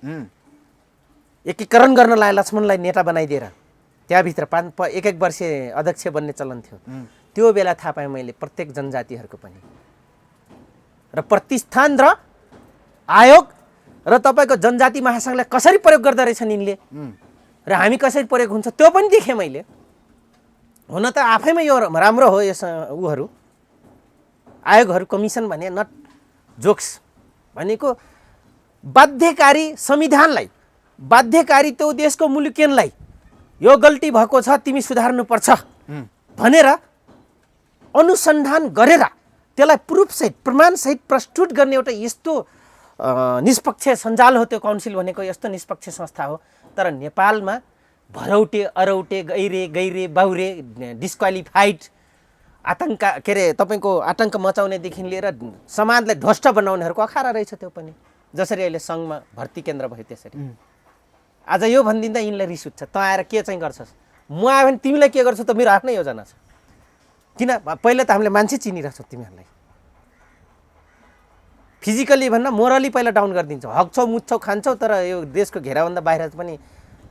एकीकरण गर्न लाए लक्ष्मणलाई नेता बनाइदिएर त्यहाँभित्र 1 वर्ष अध्यक्ष बन्ने चलन थियो। त्यो बेला थाहा पाएँ मैले प्रत्येक जनजातिहरूको पनि र प्रतिष्ठान र आयोग र तपाईँको जनजाति महासङ्घलाई कसरी प्रयोग गर्दो रहेछन् यिनले र हामी कसरी प्रयोग हुन्छ त्यो पनि देखेँ मैले। हुन त आफैमा यो राम्रो हो। यस उहरू आयोगहरू, कमिसन भने नट जोक्स भनेको बाध्यकारी संविधानलाई, बाध्यकारी त्यो देशको मुलुकियनलाई यो गल्ती भएको छ, तिमी सुधार्नुपर्छ भनेर अनुसन्धान गरेर त्यसलाई प्रुफसहित, प्रमाणसहित प्रस्तुत गर्ने एउटा यस्तो निष्पक्ष सञ्जाल हो त्यो काउन्सिल भनेको, यस्तो निष्पक्ष संस्था हो। तर नेपालमा भरौटे अरौटे गैरे बाहुरे डिस्क्वालिफाइड आतङ्क के अरे तपाईँको आतङ्क मचाउनेदेखि लिएर समाजलाई ध्वस्त बनाउनेहरूको अखाडा रहेछ त्यो पनि। जसरी अहिले सङ्घमा भर्ती केन्द्र भयो त्यसरी आज यो भनिदिँदा यिनलाई रिस उठ्छ, तँ आएर के चाहिँ गर्छस्, म आयो भने तिमीलाई के गर्छौ त मेरो आफ्नै योजना छ। किन पहिला त हामीले मान्छे चिनिरहेछौँ तिमीहरूलाई, फिजिकली भन्दा मोरली पहिला डाउन गरिदिन्छौ, हग्छौ मुच्छौ खान्छौ, तर यो देशको घेराभन्दा बाहिर पनि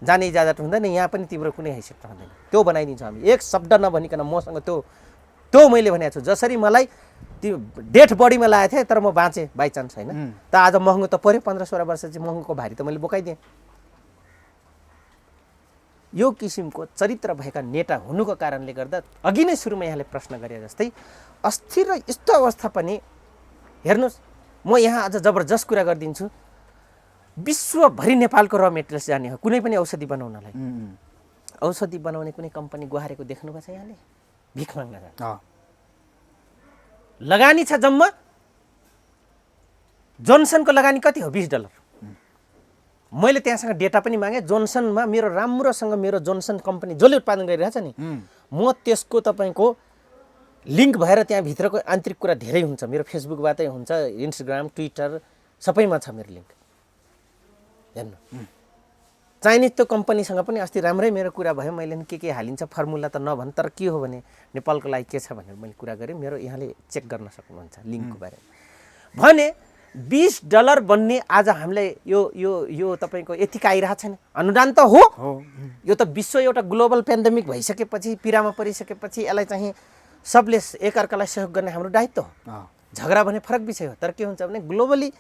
जाने इजाजत हुँदैन, यहाँ पनि तिम्रो कुनै हैसियत रहँदैन। त्यो बनाइदिन्छौँ हामी, एक शब्द नभनिकन मसँग त्यो मैले भनेको छु। जसरी मलाई त्यो डेथ बडीमा लागेको थिएँ तर म बाँचेँ बाई चान्स होइन, त आज महँगो त पऱ्यो, 15-16 वर्ष चाहिँ महँगोको भारी त मैले बोकाइदिएँ। यो किसिमको चरित्र भएका नेता हुनुको कारणले गर्दा अघि नै सुरुमा यहाँले प्रश्न गरे जस्तै अस्थिर र यस्तो अवस्था पनि हेर्नुहोस्, म यहाँ आज जबरजस्त कुरा गरिदिन्छु, विश्वभरि नेपालको र मेटेरियल्स जाने हो कुनै पनि औषधि बनाउनलाई। औषधि बनाउने कुनै कम्पनी गुहारेको देख्नुभएको छ यहाँले? भिख माग्न जान्छ। लगानी छ जम्मा, जोन्सनको लगानी कति हो? $20। मैले त्यहाँसँग डेटा पनि मागेँ, जोन्सनमा मेरो राम्रोसँग मेरो जोन्सन कम्पनी जसले उत्पादन गरिरहेछ नि, म त्यसको तपाईँको लिङ्क भएर त्यहाँभित्रको आन्तरिक कुरा धेरै हुन्छ, मेरो फेसबुकबाटै हुन्छ, इन्स्टाग्राम ट्विटर सबैमा छ मेरो लिङ्क। हेर्नु चाइनिज त्यो कम्पनीसँग पनि अस्ति राम्रै मेरो कुरा भयो, मैले के हालिन्छ फर्मुला त नभन्, तर के हो भने नेपालको लागि के छ भनेर मैले कुरा गरेँ, मेरो यहाँले चेक गर्न सक्नुहुन्छ लिङ्कको बारेमा। भने $20 बन्ने आज हामीलाई यो यो यो तपाईँको यतिका आइरहेको छैन। अनुदान त हो, यो त विश्व एउटा ग्लोबल पेन्डेमिक भइसकेपछि, पिरामा परिसकेपछि यसलाई चाहिँ सबले एकअर्कालाई सहयोग गर्ने हाम्रो दायित्व हो। झगडा भने फरक विषय हो, तर के हुन्छ भने ग्लोबली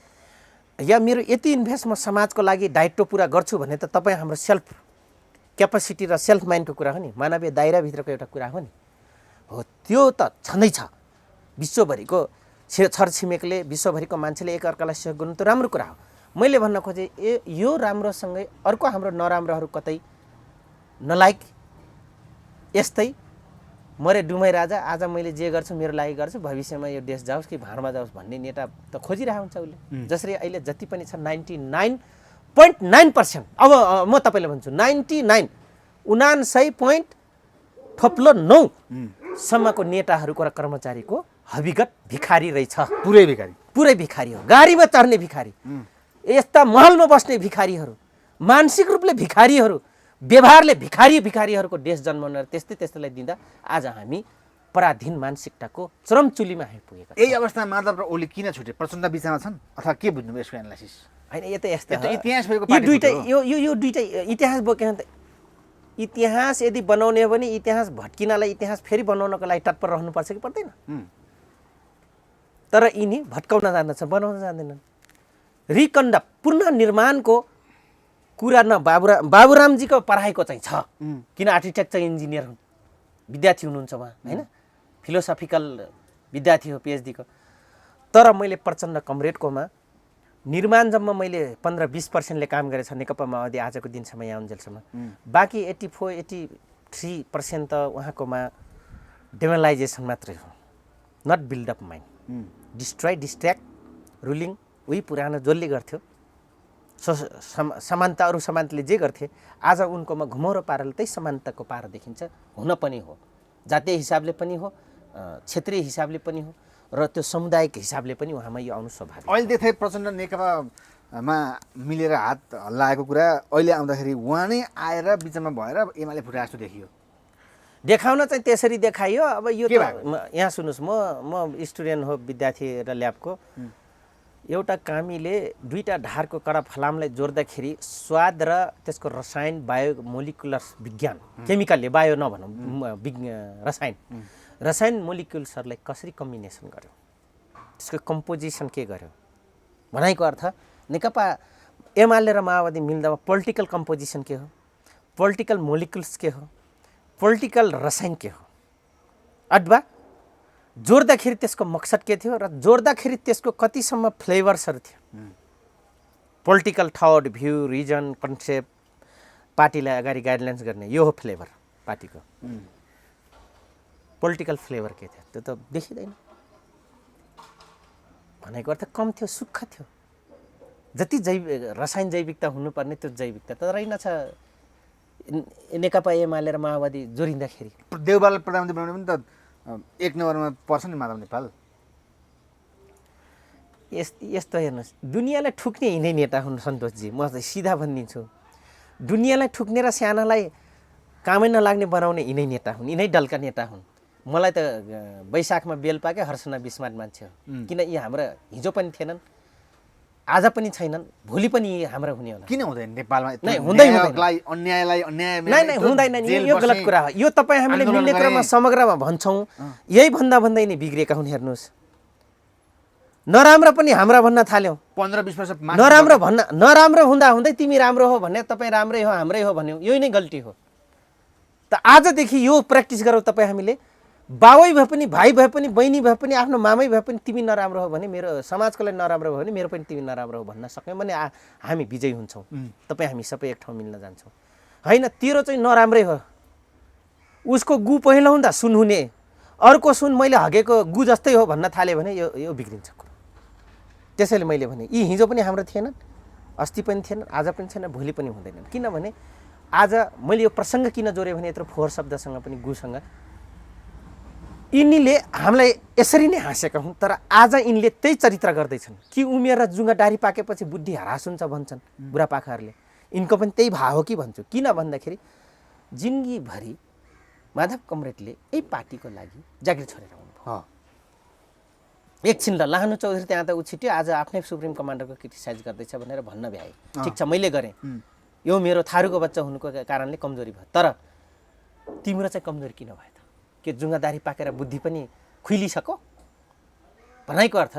या मेरो यति इन्भेस्ट म समाजको लागि दायित्व पुरा गर्छु भने त तपाईँ हाम्रो सेल्फ क्यापासिटी र सेल्फ माइन्डको कुरा हो नि, मानवीय दायराभित्रको एउटा कुरा हो नि, हो त्यो त छँदैछ। विश्वभरिको छरछिमेकले विश्वभरिको मान्छेले एकअर्कालाई सहयोग गर्नु त राम्रो कुरा हो। मैले भन्न खोजेँ यो राम्रोसँगै अर्को हाम्रो नराम्रोहरू कतै नलाइक यस्तै मरे डुमै राजा, आज मैले जे गर्छु मेरो लागि गर्छु, भविष्यमा यो देश जाओस् कि भाँडमा जाओस् भन्ने नेता त खोजिरहेको हुन्छ उसले। जसरी अहिले जति पनि छ 99.9%, अब म तपाईँलाई भन्छु 99.9 सम्मको नेताहरूको र कर्मचारीको हविगत भिखारी रहेछ। पुरै भिखारी हो, गाडीमा चढ्ने भिखारी, यस्ता महलमा बस्ने भिखारीहरू, मानसिक रूपले भिखारीहरू, व्यवहारले भिखारीहरूको देश जन्माउन त्यस्तैलाई दिँदा आज हामी पराधीन मानसिकताको चरम चुलीमा आइपुगेका। यही अवस्थामा माधव र ओली किन छुटे? प्रचण्ड बिचमा छन् अथवा के बुझ्नुभयो यसको एनालाइसिस? होइन, यो त यस्तो इतिहास भएको यो दुईटै यो दुईटै इतिहास बोकेन त। इतिहास यदि बनाउने हो भने इतिहास भट्किनलाई इतिहास फेरि बनाउनको लागि तत्पर रहनुपर्छ कि पर्दैन? तर यिनी भट्काउन जान्दछ, बनाउन जान्दैनन्। रिकन्डक्ट पुनर्निर्माणको कुरा न बाबुरामजीको पढाइको चाहिँ छ, किन आर्किटेक्चर इन्जिनियर विद्यार्थी हुनुहुन्छ उहाँ होइन, फिलोसफिकल विद्यार्थी हो PhD को। तर मैले प्रचण्ड कमरेडकोमा निर्माण जम्मा मैले 15-20%ले काम गरेछ नेकपा माओवादी आजको दिनसम्म यहाँ उन्जेलसम्म, बाँकी 84-83% त उहाँकोमा डेमोलाइजेसन मात्रै हो, not buildup mind, destroy distract ruling उही पुरानो जसले गर्थ्यो समानता, अरू समानताले जे गर्थे आज उनकोमा घुमौरो पाराले त्यही समानताको पारा देखिन्छ। हुन पनि हो, जातीय हिसाबले पनि हो, क्षेत्रीय हिसाबले पनि हो, र त्यो सामुदायिक हिसाबले पनि उहाँमा यो आउनु स्वाभाविक। अहिले देखे प्रचण्ड नेकपामा मिलेर हात हल्लाएको कुरा अहिले आउँदाखेरि उहाँ नै आएर बिचमा भएर एमाले फुटे जस्तो देखियो। देखाउन चाहिँ त्यसरी देखाइयो। अब यो यहाँ सुन्नुहोस्, म स्टुडेन्ट हो विद्यार्थी र ल्याबको। एउटा कामीले दुईटा ढारको कडा फलामलाई जोड्दाखेरि स्वाद र त्यसको रसायन बायोमोलिकुलर विज्ञान, केमिकलले बायो नभनौँ रसायन मोलिक्युल्सहरूलाई कसरी कम्बिनेसन गर्यो, त्यसको कम्पोजिसन के गर्यो भनाइको अर्थ नेकपा एमाले र माओवादी मिल्दामा पोलिटिकल कम्पोजिसन के हो, पोलिटिकल मोलिक्युल्स के हो, पोलिटिकल रसायन के हो, अथवा जोड्दाखेरि त्यसको मकसद के थियो र जोड्दाखेरि त्यसको कतिसम्म फ्लेभर्सहरू थियो, political thought view reason concept, पार्टीलाई अगाडि गाइडलाइन्स गर्ने, यो हो फ्लेभर पार्टीको। पोलिटिकल फ्लेभर के थियो त्यो त देखिँदैन। भनेको अर्थ कम थियो, सुक्खा थियो। जति रसायन जैविकता हुनुपर्ने त्यो जैविकता त रहेनछ नेकपा एमाले र माओवादी जोडिँदाखेरि। देउबालाई प्रधानमन्त्री बनाउने पनि त 1 नम्बरमा पर्छ नि माधव नेपाल। यस्तो हेर्नुहोस्, दुनियाँलाई ठुक्ने यिनै नेता हुन् सन्तोषजी। म चाहिँ सिधा भनिदिन्छु, दुनियाँलाई ठुक्ने र सानालाई कामै नलाग्ने बनाउने यिनै नेता हुन्, यिनै दलका नेता हुन्। मलाई त वैशाखमा बेल पाके हर्षना विस्मात मान्छे हो। किन यी हाम्रा हिजो पनि थिएनन्, आज पनि छैनन्, भोलि पनि यी हाम्रा हुने होला। किन हुँदैन नेपालमा? नै हुँदैन, अन्यायलाई अन्याय नै हुँदैन नि, यो गलत कुरा हो। यो तपाईँ हामीले मिल्ने क्रममा समग्रमा भन्छौँ, यही भन्दा भन्दै नै बिग्रेका हुन्। हेर्नुहोस्, नराम्रो पनि हाम्रा भन्न थाल्यौँ। 15-20 वर्ष नराम्रो हुँदा हुँदै तिमी राम्रो हो भन्ने, तपाईँ राम्रै हो हाम्रै हो भन्यो, यही नै गल्ती हो। त आजदेखि यो प्र्याक्टिस गरौँ तपाईँ हामीले। बाबै भए पनि, भाइ भए पनि, बहिनी भए पनि, आफ्नो मामै भए पनि तिमी नराम्रो हो भने, मेरो समाजको लागि नराम्रो हो भने मेरो पनि तिमी नराम्रो हो भन्न सक्यौँ भने हामी विजयी हुन्छौँ। तपाईँ हामी सबै एक ठाउँ मिल्न जान्छौँ। होइन, तेरो चाहिँ नराम्रै हो, उसको गु पहिलो हुँदा सुन हुने, अर्को सुन मैले हगेको गु जस्तै हो भन्न थाल्यो भने यो बिग्रिन्छ कुरो। त्यसैले मैले भने यी हिजो पनि हाम्रो थिएनन्, अस्ति पनि थिएनन्, आज पनि छैन, भोलि पनि हुँदैनन्। किनभने आज मैले यो प्रसङ्ग किन जोडेँ भने यत्रो फोहोर शब्दसँग पनि, गुसँग, यिनीले हामीलाई यसरी नै हाँसेका हुन्। तर आज यिनले त्यही चरित्र गर्दैछन् कि उमेर र जुङ्गा दारी पाकेपछि बुद्धि ह्रास हुन्छ भन्छन् बुढापाकाहरूले। यिनको पनि त्यही भाव हो कि भन्छु। किन भन्दाखेरि जिन्दगीभरि माधव कमरेडले यही पार्टीको लागि जागिर छोडेर आउनुभयो। एकछिन ल लाहनु चौधरी त्यहाँ त ऊ छिट्यो, आज आफ्नै सुप्रिम कमान्डरको क्रिटिसाइज गर्दैछ भनेर भन्न भ्याए। ठिक छ, मैले गरेँ, यो मेरो थारूको बच्चा हुनुको कारणले कमजोरी भयो। तर तिम्रो चाहिँ कमजोरी किन भयो त? के जुङ्गादारी पाकेर बुद्धि पनि खुइलिसक्यो? भनाइको अर्थ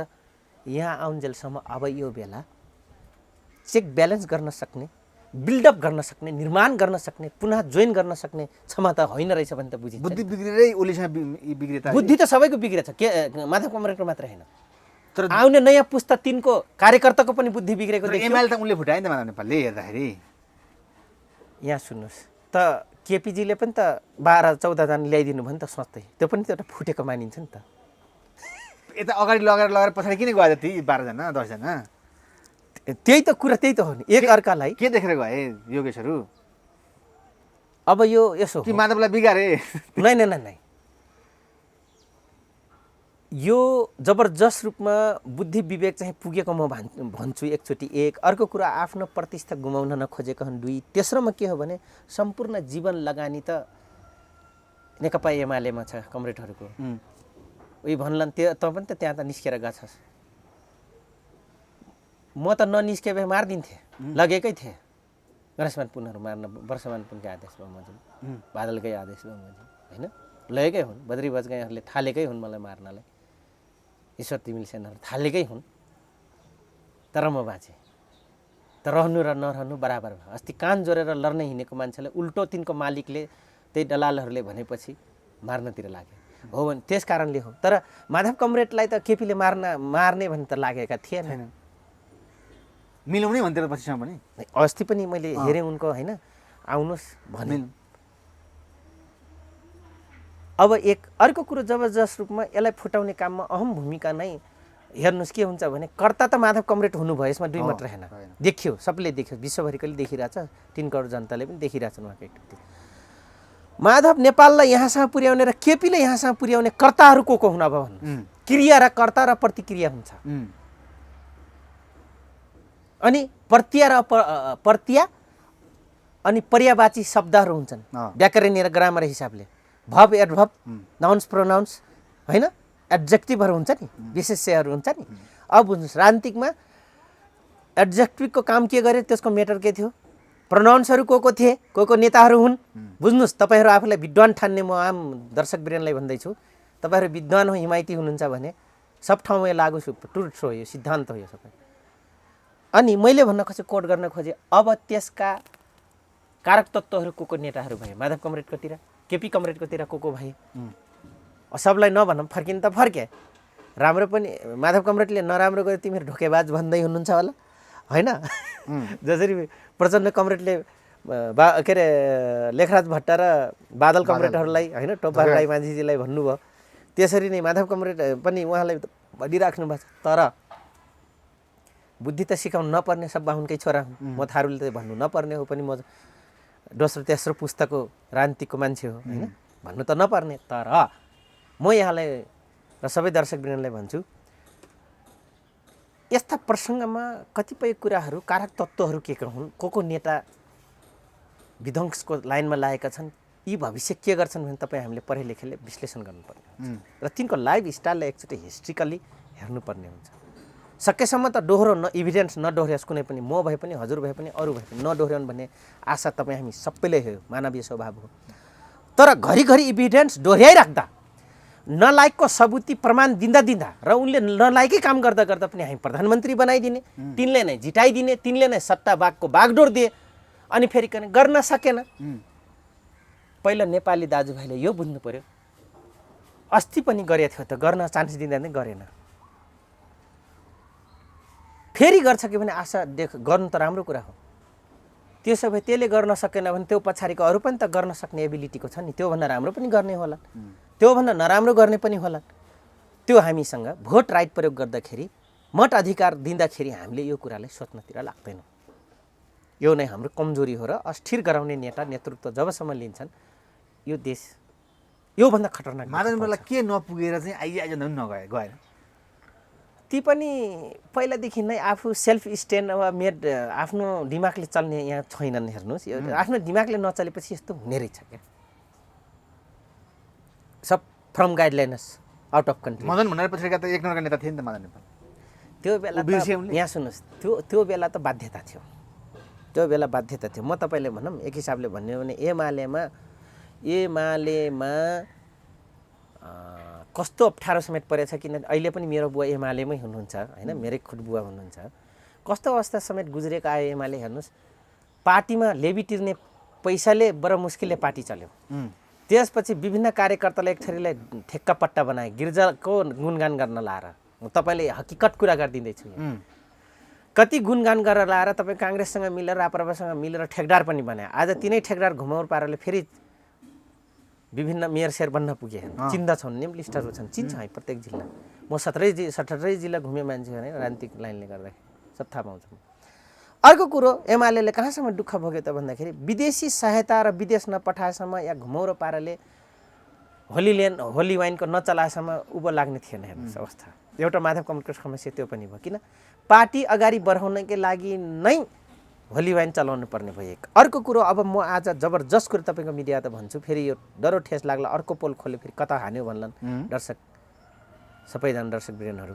यहाँ आउन्जेलसम्म अब यो बेला चेक ब्यालेन्स गर्न सक्ने, बिल्डअप गर्न सक्ने, निर्माण गर्न सक्ने, पुनः जोइन गर्न सक्ने क्षमता होइन रहेछ भने त बुझिन्छ। बुद्धि बिग्रेरै ओलीसँग बिग्रे त? बुद्धि त सबैको बिग्रेछ, के माधव कमरेडको मात्र होइन। तर आउने नयाँ पुस्ता तिनको कार्यकर्ताको पनि बुद्धि बिग्रेको देखियो। एमएलए त उनले फुटाए नि त माधव नेपालले हेर्दाखेरि। यहाँ सुन्नुहोस् त, केपीजीले पनि त 12-14 जना ल्याइदिनु भयो नि त सस्तै, त्यो पनि त एउटा फुटेको मानिन्छ नि त। यता अगाडि लगाएर पछाडि किन गयो ती 12 जना 10 जना? त्यही त कुरा, त्यही त हो नि। एक अर्कालाई के देखेर गए योगेशहरू? अब यो यसो कि माधवलाई बिगारे? नै, यो जबरजस्त रूपमा बुद्धि विवेक चाहिँ पुगेको म भन्छु एकचोटि। एक अर्को कुरा, आफ्नो प्रतिष्ठा गुमाउन नखोजेका हुन्। 2 तेस्रोमा के हो भने सम्पूर्ण जीवन लगानी त नेकपा एमालेमा छ कमरेडहरूको। उही भन्लान् त्यो त पनि त त्यहाँ त निस्केर गछस्। म त ननिस्के भए मारिदिन्थेँ, लगेकै थिएँ। गणेशमान पुनहरू मार्न वर्षमान पुनकै आदेश भयो मजुन, बादलकै आदेश भयो मजुन, होइन, लगेकै हुन्। बद्री बजगाईहरूले थालेकै हुन् मलाई मार्नलाई, ईश्वर तिमिल सेनहरू थालेकै हुन्। तर म बाँचेँ। त रहनु र नरहनु बराबर भयो। अस्ति कान जोडेर लड्न हिँडेको मान्छेलाई उल्टो तिनको मालिकले, त्यही दलालहरूले भनेपछि मार्नतिर लाग्यो हो भने त्यस कारणले हो। तर माधव कमरेडलाई त केपीले मार्ने भने त लागेका थिएन। मिलाउने भन्थ्यो पछिसम्म पनि। अस्ति पनि मैले हेरेँ उनको, होइन, आउनुहोस् भने। अब एक अर्को कुरो, जबरजस्त रूपमा यसलाई फुटाउने काममा अहम भूमिका नै हेर्नुहोस् के हुन्छ भने, कर्ता त माधव कमरेड हुनुभयो, यसमा 2 मात्र होइन। देखियो, सबले देख्यो, विश्वभरिकोले देखिरहेछ, 3 करोड जनताले पनि देखिरहेछन् उहाँको एक्टिभिटी। माधव नेपाललाई यहाँसम्म पुर्याउने र केपीले यहाँसम्म पुर्याउने कर्ताहरू को हुन अब भन्नु? क्रिया र कर्ता र प्रतिक्रिया हुन्छ। अनि पर्तिया अनि पर्यावाची शब्दहरू हुन्छन् व्याकरणीय र ग्रामर हिसाबले। भव, एडभव, नाउन्स, प्रोनाउन्स, होइन, एड्जेक्टिभहरू हुन्छ नि, विशेष्यहरू हुन्छ नि। अब बुझ्नुहोस्, राजनीतिकमा एड्जेक्टिभको काम के गरे, त्यसको मेटर के थियो? प्रोनाउन्सहरू को थिए, को नेताहरू हुन्। बुझ्नुहोस्, तपाईँहरू आफूलाई विद्वान ठान्ने म आम दर्शक वृन्दलाई भन्दैछु, तपाईँहरू विद्वान हो, हिमायती हुनुहुन्छ भने सब ठाउँमा लागु ट्रुथ हो, यो सिद्धान्त हो यो सबै। अनि मैले भन्न खोजेँ, कोट गर्न खोजेँ, अब त्यसका कारक तत्त्वहरू को नेताहरू भए, माधव कमरेडकोतिर, केपी कमरेडकोतिर को भए, सबलाई नभनौँ, फर्किन त फर्के। राम्रो पनि माधव कमरेडले नराम्रो गरे तिमीहरू ढोकेबाज भन्दै हुनुहुन्छ होला, होइन? जसरी प्रचण्ड कमरेडले के अरे लेखराज भट्ट र बादल कमरेडहरूलाई, होइन, टोपबहादुर राई माझीजीलाई भन्नुभयो, त्यसरी नै माधव कमरेड पनि उहाँलाई भनिराख्नु भएको छ। तर बुद्धि त सिकाउनु नपर्ने, सब बाहुनकै छोरा हुन्, म थारूले त भन्नु नपर्ने हो पनि, म दोस्रो तेस्रो पुस्ताको राजनीतिको मान्छे हो होइन, भन्नु त नपर्ने। तर म यहाँलाई र सबै दर्शकवृन्दलाई भन्छु, यस्ता प्रसङ्गमा कतिपय कुराहरू कारक तत्त्वहरू के हुन्, को नेता विध्वंसको लाइनमा लागेका छन्, यी भविष्य के गर्छन् भने तपाईँ हामीले पढे लेखेले विश्लेषण गर्नुपर्ने हुन्छ र तिनको लाइफ स्टाइललाई एकचोटि हिस्ट्रिकली हेर्नुपर्ने हुन्छ। सकेसम्म त दोहोरो इभिडेन्स नदोहोऱ्याओस्, कुनै पनि म भए पनि हजुर भए पनि अरू भए पनि नदोहोऱ्याउन् भन्ने आशा तपाईँ हामी सबैले हो, मानवीय स्वभाव हो। तर घरिघरि इभिडेन्स दोहोऱ्याइराख्दा, नलायकको सबुती प्रमाण दिँदा र उनले नलायकै काम गर्दा गर्दा पनि हामी प्रधानमन्त्री बनाइदिने, तिनले नै जिताइदिने, तिनले नै सट्टा बाघको बागडोर दिए, अनि फेरि गर्न सकेन। पहिला नेपाली दाजुभाइले यो बुझ्नु पर्यो, अस्ति पनि गरेको थियो त, गर्न चान्स दिँदा नै गरेन, फेरि गर्छ कि भने आशा गर्नु त राम्रो कुरा हो। त्यसो भए त्यसले गर्न सकेन भने त्यो पछाडिको अरू पनि त गर्न सक्ने एबिलिटीको छ नि, त्योभन्दा राम्रो पनि गर्ने होला, त्योभन्दा नराम्रो गर्ने पनि होला। त्यो हामीसँग भोट राइट प्रयोग गर्दाखेरि, मत अधिकार दिँदाखेरि हामीले यो कुरालाई सोच्नतिर लाग्दैनौँ। यो नै हाम्रो कमजोरी हो र अस्थिर गराउने नेता नेतृत्व जबसम्म लिन्छन् यो देश योभन्दा खतरनाक। माधवलाई के नपुगेर चाहिँ आइज नगए गएन? ती पनि पहिलादेखि नै आफू सेल्फ स्ट्यान्ड वा मेड आफ्नो दिमागले चल्ने यहाँ छैनन्। हेर्नुहोस्, यो आफ्नो दिमागले नचलेपछि यस्तो हुने रहेछ क्या, सब from guidelines out of country. Madan Bhandari पछाडिका त एक नम्बरका नेता थिए नि त मदन नेपाल। त्यो बेला यहाँ सुन्नुहोस्, त्यो बेला त बाध्यता थियो, त्यो बेला बाध्यता थियो। म तपाईँले भनौँ एक हिसाबले भन्ने हो भने एमालेमा कस्तो अप्ठ्यारो समेत परेछ, किन अहिले पनि मेरो बुवा एमालेमै हुनुहुन्छ होइन, मेरै खुद बुवा हुनुहुन्छ। कस्तो अवस्था समेत गुज्रेको आयो एमाले। हेर्नुहोस्, पार्टीमा लेबी तिर्ने पैसाले बडो मुस्किलले पार्टी चल्यो। त्यसपछि विभिन्न कार्यकर्तालाई एक थरीलाई ठेक्का पट्टा बनाए, गिर्जाको गुणगान गर्न लाएर। म तपाईँले हकिकत कुरा गरिदिँदैछु। कति गुणगान गरेर लाएर तपाईँ काङ्ग्रेससँग मिलेर राप्रपासँग मिलेर ठेकदार पनि बनाए। आज तिनै ठेकदार घुमाउर पाराले फेरि विभिन्न मेयर सेयर बन्न पुगे। चिन्दछौँ, नेम लिस्टहरू छन्, चिन्छ है प्रत्येक जिल्ला। म 17 जिल्ला घुमे मान्छे होइन, राजनीतिक लाइनले गर्दाखेरि सब थाहा पाउँछु। अर्को कुरो, एमाले कहाँसम्म दुःख भोग्यो त भन्दाखेरि विदेशी सहायता र विदेश नपठाएसम्म या घुमाउरो पाराले होली वाइनको नचलाएसम्म उभो लाग्ने थिएन। हेर्नुहोस् अवस्था, एउटा माधव कमलको समस्या त्यो पनि भयो, किन पार्टी अगाडि बढाउनकै लागि नै होली वाइन चलाउनु पर्ने भयो। अर्को कुरो, अब म आज जबरजस्त कुरो तपाईँको मिडिया त भन्छु, फेरि यो डरो ठेस लाग्ला, अर्को पोल खोल्यो फेरि कता हान्यो भन्लान् दर्शक, सबैजना दर्शक वृन्दहरू।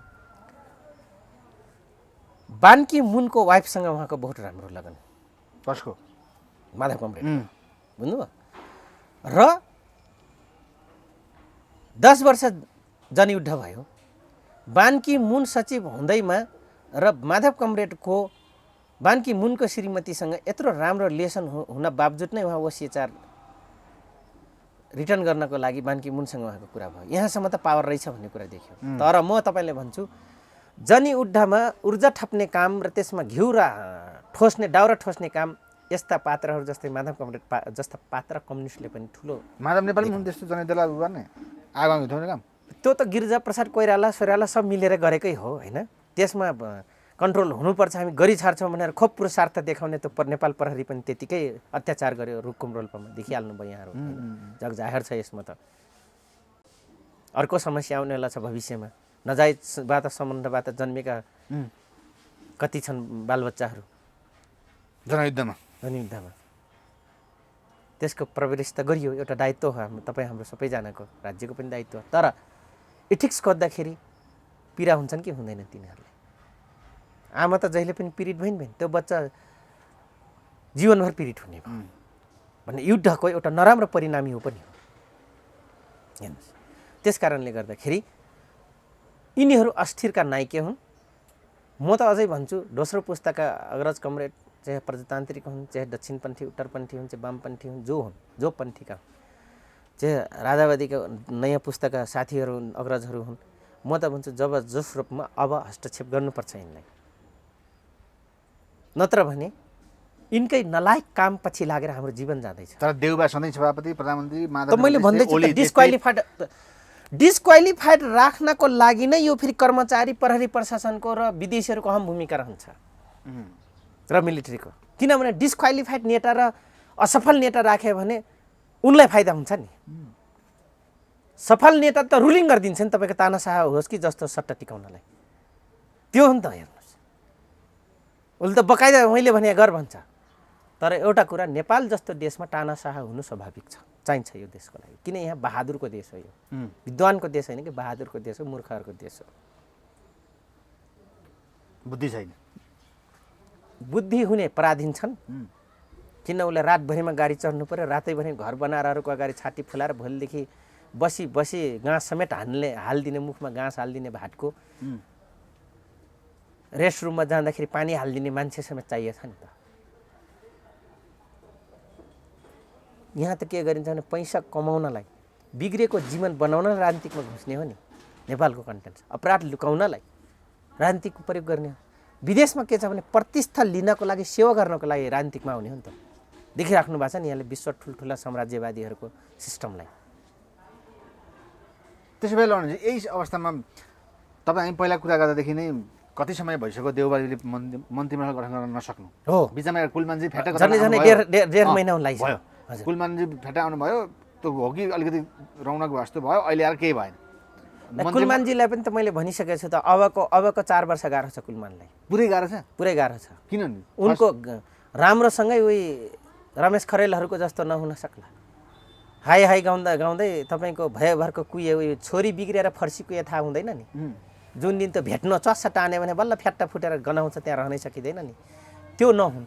बान की मुनको वाइफसँग उहाँको बहुत राम्रो लगन। कसको? माधव कमरेड, बुझ्नुभयो। र 10 वर्ष जनयुद्ध भयो। बान की मुन सचिव हुँदैमा र माधव कमरेडको बान की मुनको श्रीमतीसँग यत्रो राम्रो रिलेसन हुन बावजुद नै उहाँ ओसिएचआर रिटर्न गर्नको लागि बान की मुनसँग उहाँको कुरा भयो। यहाँसम्म त पावर रहेछ भन्ने कुरा देखियो। तर म तपाईँले भन्छु, जनयुद्धमा ऊर्जा थप्ने काम र त्यसमा घिउ र ठोस्ने दाउरा ठोस्ने काम यस्ता पात्रहरू जस्तै माधव कमरेड जस्ता पात्र कम्युनिस्टले पनि ठुलो। माधव नेपाल पनि त्यस्तो जनयुद्धलाई गर्ने आगामी उठाउने काम त्यो त गिरिजा प्रसाद कोइराला सोइराला सब मिलेर गरेकै हो होइन। त्यसमा कन्ट्रोल हुनुपर्छ, हामी गरी छाड्छौँ भनेर खोप पुरुषार्थ देखाउने त नेपाल प्रहरी पनि त्यतिकै अत्याचार गर्यो। रुकुम रोल्पामा देखिहाल्नु भयो यहाँहरू, जग जाहेर छ यसमा। त अर्को समस्या आउनेवाला छ भविष्यमा, नजायजबाट सम्बन्धबाट जन्मेका कति छन् बालबच्चाहरू जनयुद्धमा। त्यसको प्रवेश त गरियो, एउटा दायित्व हो हाम्रो सबैजनाको, राज्यको पनि दायित्व। तर इथिक्स खोज्दाखेरि पीडा हुन्छन् कि हुँदैन तिनीहरूले? आमा त जहिले पनि पीडित भइन्, त्यो बच्चा जीवनभर पीडित हुने भयो भन्ने युद्धको एउटा नराम्रो परिणामी हो पनि हो। हेर्नुहोस्, त्यस कारणले गर्दाखेरि यिनीहरू अस्थिरका नायिके हुन्। म त अझै भन्छु, दोस्रो पुस्ताका अग्रज कमरेड चाहे प्रजातान्त्रिक हुन्, चाहे दक्षिणपन्थी उत्तरपन्थी हुन्, चाहे वामपन्थी हुन्, जो पन्थीका हुन्, चाहे राजावादीका नयाँ पुस्ताका साथीहरू हुन्, अग्रजहरू हुन्, म त भन्छु जबरजस्त रूपमा अब हस्तक्षेप गर्नुपर्छ यिनलाई। नत्र भने यिनकै नलायक काम पछि लागेर हाम्रो जीवन जाँदैछ। तर देउबा सधैँ सभापति प्रधानमन्त्री माधव मैले भन्दैछु डिस्क्वालिफाइड राख्नको लागि नै यो फेरि कर्मचारी प्रहरी प्रशासनको र विदेशीहरूको अहम भूमिका रहन्छ र मिलिट्रीको। किनभने डिस्क्वालिफाइड नेता र असफल नेता राख्यो भने उनलाई फाइदा हुन्छ नि। सफल नेता त रुलिङ गरिदिन्छ नि तपाईँको तानाशाह होस् कि जस्तो सट्टा टिकाउनलाई, त्यो हो नि त। हेर्नुहोस्, उसले त बकाइदा मैले भने गर भन्छ। तर एउटा कुरा, नेपाल जस्तो देशमा तानाशाह हुनु स्वाभाविक छ, चाहिन्छ यो देशको लागि। किन यहाँ बहादुरको देश हो, यो विद्वानको देश होइन कि बहादुरको देश हो, मूर्खहरूको देश हो। बुद्धि छैन, बुद्धि हुने पराधीन छन्। किन उसले रातभरिमा गाडी चढ्नु पर्यो, रातैभरि घर बनाएर अरूको अगाडि छाती फुलाएर भोलिदेखि बसी बसी घाँस समेत हालिदिने, मुखमा घाँस हालिदिने भाटको, रेस्टरुममा जाँदाखेरि पानी हालिदिने मान्छे समेत चाहिएछ नि त। यहाँ त के गरिन्छ भने पैसा कमाउनलाई, बिग्रेको जीवन बनाउन राजनीतिकमा घुस्ने हो नि। नेपालको कन्टेन्ट अपराध लुकाउनलाई राजनीतिको प्रयोग गर्ने हो। विदेशमा के छ भने प्रतिष्ठा लिनको लागि, सेवा गर्नको लागि राजनीतिकमा आउने हो नि त। देखिराख्नु भएको छ नि यहाँले विश्व ठुल्ठुला साम्राज्यवादीहरूको सिस्टमलाई। त्यसो भए लड्नु यही अवस्थामा तपाईँ हामी पहिला कुरा गर्दादेखि नै कति समय भइसक्यो देउबारीले मन्त्रीमण्डल गठन गर्न नसक्नु हो। बिचमा कुलमानजी फेटा डेढ महिना लाग्यो। कुलमानजी फेटा आउनुभयो, त्यो हो कि अलिकति रौनक भयो जस्तो भयो, अहिले आएर केही भएन। कुलमानजीलाई पनि त मैले भनिसकेको छु त, अबको 4 वर्ष गाह्रो छ कुलमानलाई। पुरै गाह्रो छ, पुरै गाह्रो छ। किन? उनको राम्रोसँगै उही रमेश खरेलहरूको जस्तो नहुन सक्ला। हाई हाई गाउँदा गाउँदै तपाईँको भयभरको कुहिए उयो छोरी बिग्रिएर फर्सी कुहिए थाहा हुँदैन नि। जुन दिन त भेट्न चस्सा टाने भने बल्ल फ्याट्टा फुटेर गनाउँछ, त्यहाँ रहनै सकिँदैन नि। त्यो नहुन्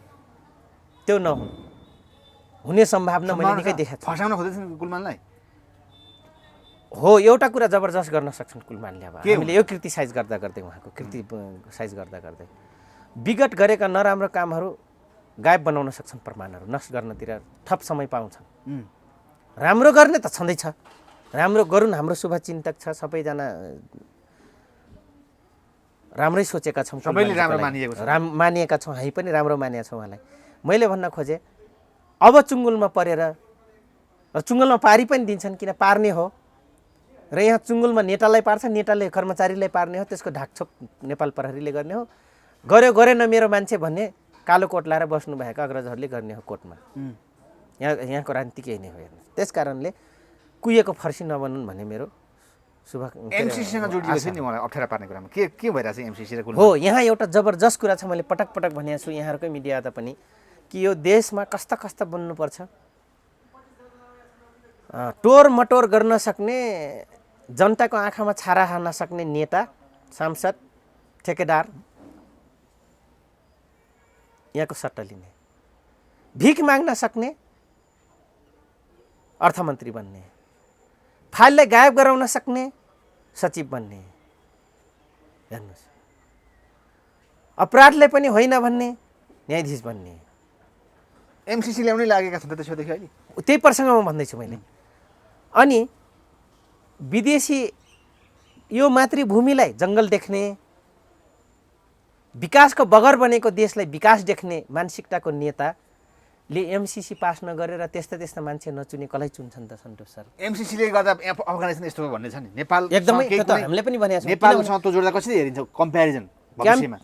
हुने सम्भावना मैले निकै देखेको छु। फसाउन खोज्दैछन् कुलमानलाई हो। एउटा कुरा जबरजस्त गर्न सक्छन् कुलमानले। अब हामीले यो क्रिटिसाइज गर्दा गर्दै, उहाँको क्रिटिसाइज गर्दा गर्दै विगत गरेका नराम्रो कामहरू गायब बनाउन सक्छन्, प्रमाणहरू नष्ट गर्नतिर थप समय पाउँछन्। राम्रो गर्ने त छँदैछ, राम्रो गरून्। हाम्रो शुभचिन्तक छ, सबैजना राम्रै सोचेका छौँ, सबैले राम्रो मानिएका छौँ, हामी पनि राम्रो मानिएका छौँ उहाँलाई। मैले भन्न खोजेँ अब चुङ्गुलमा परेर, र चुङ्गुलमा पारी पनि दिन्छन्, किन पार्ने हो। र यहाँ चुङ्गुलमा नेतालाई पार्छ, नेताले कर्मचारीलाई पार्ने हो, त्यसको ढाकछोप नेपाल प्रहरीले गर्ने हो। गरेन मेरो मान्छे भन्ने कालो कोट लाएर बस्नुभएका अग्रजहरूले गर्ने हो कोर्टमा। यहाँको राजनीति केही नै हो। हेर्नुहोस्, त्यस कारणले कुहिएको फर्सी नबनुन् भन्ने मेरो एमसीसीसँग जोडिएको छ नि। मलाई अप्ठ्यारो पार्ने कुरामा के भइरहेछ एमसीसी र कुल हो। यहाँ एउटा जबरजस्त कुरा छ, मैले पटक पटक भनेको छु यहाँहरूकै मिडियामा पनि, कि यो देशमा कस्ता कस्ता बन्नुपर्छ। टोर मटोर गर्न सक्ने, जनताको आँखामा छारा हाल्न सक्ने नेता, सांसद, ठेकेदार, यहाँको सट्टा लिने, भिख माग्न सक्ने अर्थमन्त्री बन्ने, फाइललाई गायब गराउन सक्ने सचिव बन्ने। हेर्नुहोस्, अपराधलाई पनि होइन भन्ने न्यायाधीश बन्ने। एमसीसी ल्याउनै लागेका छन् त त्यसोदेखि अहिले। त्यही प्रसङ्गमा भन्दैछु मैले। अनि विदेशी यो मातृभूमिलाई जङ्गल देख्ने, विकासको बगर बनेको देशलाई विकास देख्ने मानसिकताको नेताले एमसीसी पास नगरेर त्यस्ता मान्छे नचुने कसलाई चुन्छन् त सन्तोष सर? एमसीसीले गर्दा अफगानिस्तान यस्तो भन्ने छ नि। नेपाल एकदमै, त्यो त हामीले पनि भनेको छौँ। नेपालसँग त्यो जोड्दा कसरी हेरिन्छ कम्प्यारिजन भविष्यमा?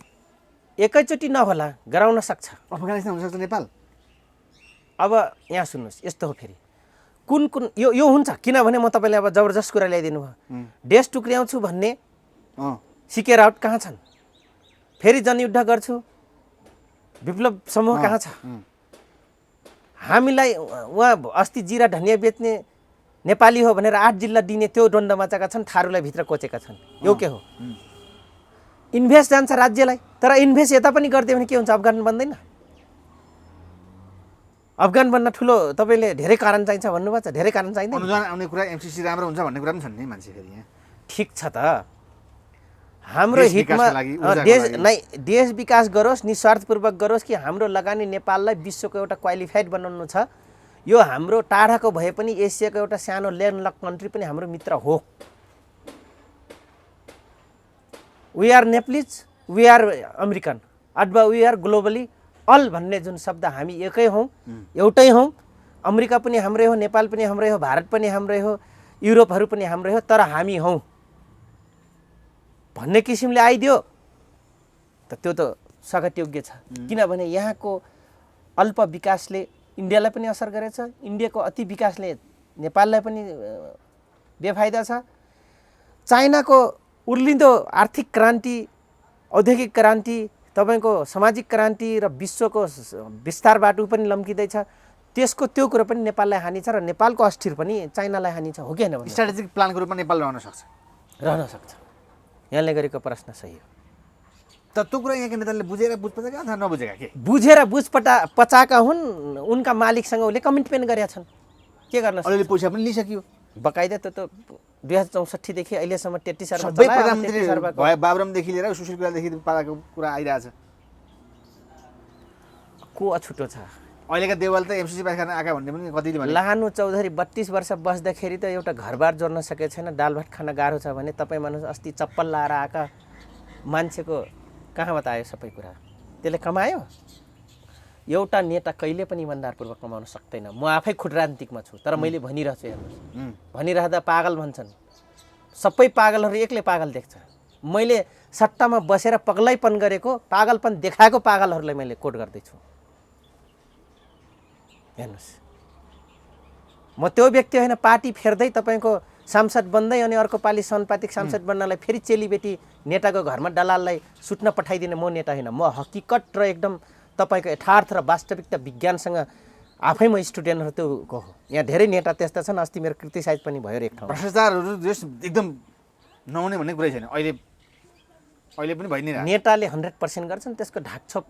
एकैचोटि नहोला, गराउन सक्छ। अफगानिस्तान हुनसक्छ नेपाल। अब यहाँ सुन्नुहोस्, यस्तो हो फेरि कुन यो हुन्छ। किनभने म तपाईँले अब जबरजस्त कुरा ल्याइदिनु भयो। देश टुक्र्याउँछु भन्ने सिके राउत कहाँ छन्? फेरि जनयुद्ध गर्छु, विप्लव समूह कहाँ छ? हामीलाई उहाँ अस्ति जिरा धनियाँ बेच्ने नेपाली हो भनेर 8 जिल्ला दिने त्यो द्वन्द मचाएका छन्, थारूलाई भित्र कोचेका छन्। यो के हो? इन्भेस्ट जान्छ राज्यलाई, तर इन्भेस्ट यता पनि गरिदियो भने के हुन्छ? अफगान बन्दैन। अफगान बन्न ठुलो तपाईँले धेरै कारण चाहिन्छ भन्नुभएको छ, धेरै कारण चाहिँदैन। अनुदान आउने कुरा एमसीसी राम्रो हुन्छ भन्ने कुरा पनि छन् नि मान्छे फेरि यहाँ। ठिक छ त, हाम्रो हितमा देश विकास गरोस्, निस्वार्थपूर्वक गरोस् कि हाम्रो लगानी नेपाललाई विश्वको एउटा क्वालिफाइड बनाउनु छ। यो हाम्रो टाढाको भए पनि एसियाको एउटा सानो ल्यान्डलक कन्ट्री पनि हाम्रो मित्र हो। We are Nepalese, we are American, अथवा वी आर ग्लोबली अल भन्ने जुन शब्द, हामी एकै हौँ, एउटै हौँ। अमेरिका पनि हाम्रै हो, नेपाल पनि हाम्रै हो, भारत पनि हाम्रै हो, युरोपहरू पनि हाम्रै हो तर हामी हौँ भन्ने किसिमले आइदियो त त्यो त स्वागतयोग्य छ। किनभने यहाँको अल्प विकासले इन्डियालाई पनि असर गरेछ, इन्डियाको अति विकासले नेपाललाई पनि बेफाइदा छ। चाइनाको उर्लिँदो आर्थिक क्रान्ति, औद्योगिक क्रान्ति, तपाईँको सामाजिक क्रान्ति र विश्वको विस्तारबाट पनि लम्किँदैछ। त्यसको त्यो कुरो पनि नेपाललाई हानि छ र नेपालको अस्थिर पनि चाइनालाई हानि छ, हो कि होइन? स्ट्राटेजिक प्लानको रूपमा नेपाल रहन सक्छ। रहन सक्छ। यहाँले गरेको प्रश्न सही हो। तर त्यो कुरा यहाँका नेताले बुझेर बुझ्पचाएका अथवा नबुझेका के? बुझेर पचाएका हुन्, उनका मालिकसँग उसले कमिटमेन्ट गरेका छन्। के गर्न सक्छ? अलिअलि पैसा पनि लिइसकियो। बकाइदा त 2064 देखि अहिलेसम्म 33 अर्ब सबै प्रधानमन्त्री भए बाबुरामदेखि लिएर सुशील कोइरालादेखि पालाको कुरा आइरहेछ। को अछुटो छ? अहिलेका देवाल त एमसीसी पास गर्न आएका भन्ने पनि कतिले भने। लाहानु चौधरी 32 वर्ष बस्दाखेरि त एउटा घरबार जोड्न सकेको छैन, दाल भात खान गाह्रो छ भने तपाईँ मान्नुहोस् अस्ति चप्पल लाएर आएका मान्छेको कहाँबाट आयो सबै कुरा? त्यसले कमायो? एउटा नेता कहिले पनि इमान्दारपूर्वक कमाउन सक्दैन। म आफै खुद राजनीतिकमा छु तर मैले भनिरहेछु, हेर्नुहोस्, भनिरहँदा पागल भन्छन्। सबै पागलहरू एक्लै पागल देख्छ। मैले सट्टामा बसेर पगलैपन गरेको, पागलपन देखाएको पागलहरूलाई मैले कोट गर्दैछु। हेर्नुहोस्, म त्यो व्यक्ति होइन पार्टी फेर्दै तपाईँको सांसद बन्दै अनि अर्को पालि समानुपातिक सांसद बन्नलाई फेरि चेलीबेटी नेताको घरमा दलाललाई सुत्न पठाइदिने म नेता होइन। म हकिकत र एकदम तपाईँको यथार्थ र वास्तविकता विज्ञानसँग आफै म स्टुडेन्टहरू त्यो हो। यहाँ धेरै नेता त्यस्ता छन्, अस्ति मेरो क्रिटिसाइज पनि भयो एक ठाउँ। भ्रष्टाचारहरू एकदम नहुने भन्ने कुरै छैन, अहिले पनि भइ नै रहेछ। नेताले 100% गर्छन्, त्यसको ढाकछोप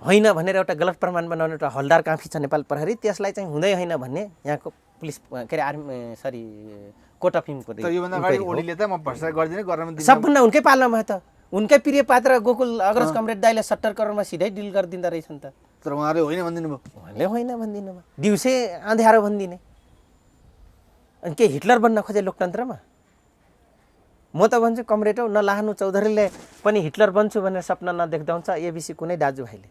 होइन भनेर एउटा गलत प्रमाण बनाउने एउटा हलदार काफी छ नेपाल प्रहरी, त्यसलाई चाहिँ हुँदै होइन भन्ने यहाँको पुलिस के अरे army sorry court of inquiry. तर योभन्दा अगाडि ओलीले त म भ्रष्टाचार गर्दिनँ गर्न सबभन्दा उनकै पालामा त उनकै प्रिय पात्र गोकुल अग्रज कमरेड दाइले 70 करोडमा सिधै डिल गरिदिँदो रहेछन् त। तर उहाँले होइन भनिदिनु भयो। उहाँले होइन भनिदिनु भयो, दिउँसै अँध्यारो भनिदिने। अनि के हिटलर बन्न खोजे लोकतन्त्रमा? म त भन्छु कमरेड हौ, नलाहनु चौधरीले पनि हिटलर बन्छु भनेर सपना नदेख्दा हुन्छ। एबिसी कुनै दाजुभाइले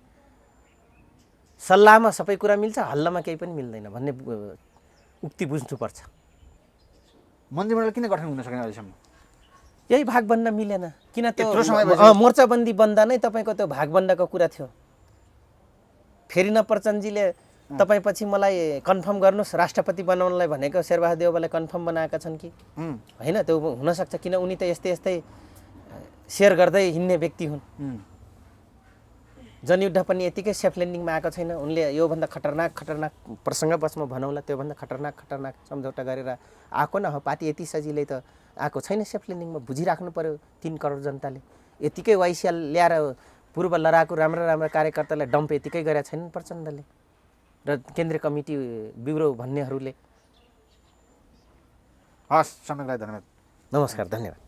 सल्लाहमा सबै कुरा मिल्छ, हल्लामा केही पनि मिल्दैन भन्ने उक्ति बुझ्नुपर्छ। मन्त्रीमण्डल किन गठन हुन सकेन अहिलेसम्म? यही भाग बन्न मिलेन। किन त्यो समय मोर्चाबन्दी बन्दा नै तपाईँको त्यो भागबन्दाको कुरा थियो। फेरि नप्रचण्डजीले तपाईँ पछि मलाई कन्फर्म गर्नुहोस् राष्ट्रपति बनाउनलाई भनेको शेरबहादुर देउवालाई कन्फर्म बनाएका छन् कि होइन? त्यो हुनसक्छ, किन उनी त यस्तै यस्तै सेयर गर्दै हिँड्ने व्यक्ति हुन्। जनयुद्ध पनि यतिकै सेफ ल्यान्डिङमा आएको छैन। उनले योभन्दा खतरनाक प्रसङ्गवशमा भनौँला त्योभन्दा खतरनाक सम्झौता गरेर आएको न हो। पार्टी यति सजिलै त आएको छैन सेफ ल्यान्डिङमा, बुझिराख्नु पर्यो 3 करोड जनताले। यतिकै वाइसिएल ल्याएर पूर्व लडाकु राम्रा कार्यकर्तालाई डम्प यतिकै गरेका छैनन् प्रचण्डले र केन्द्रीय कमिटी ब्युरो भन्नेहरूले। हस्, सम्यकलाई धन्यवाद। नमस्कार, धन्यवाद।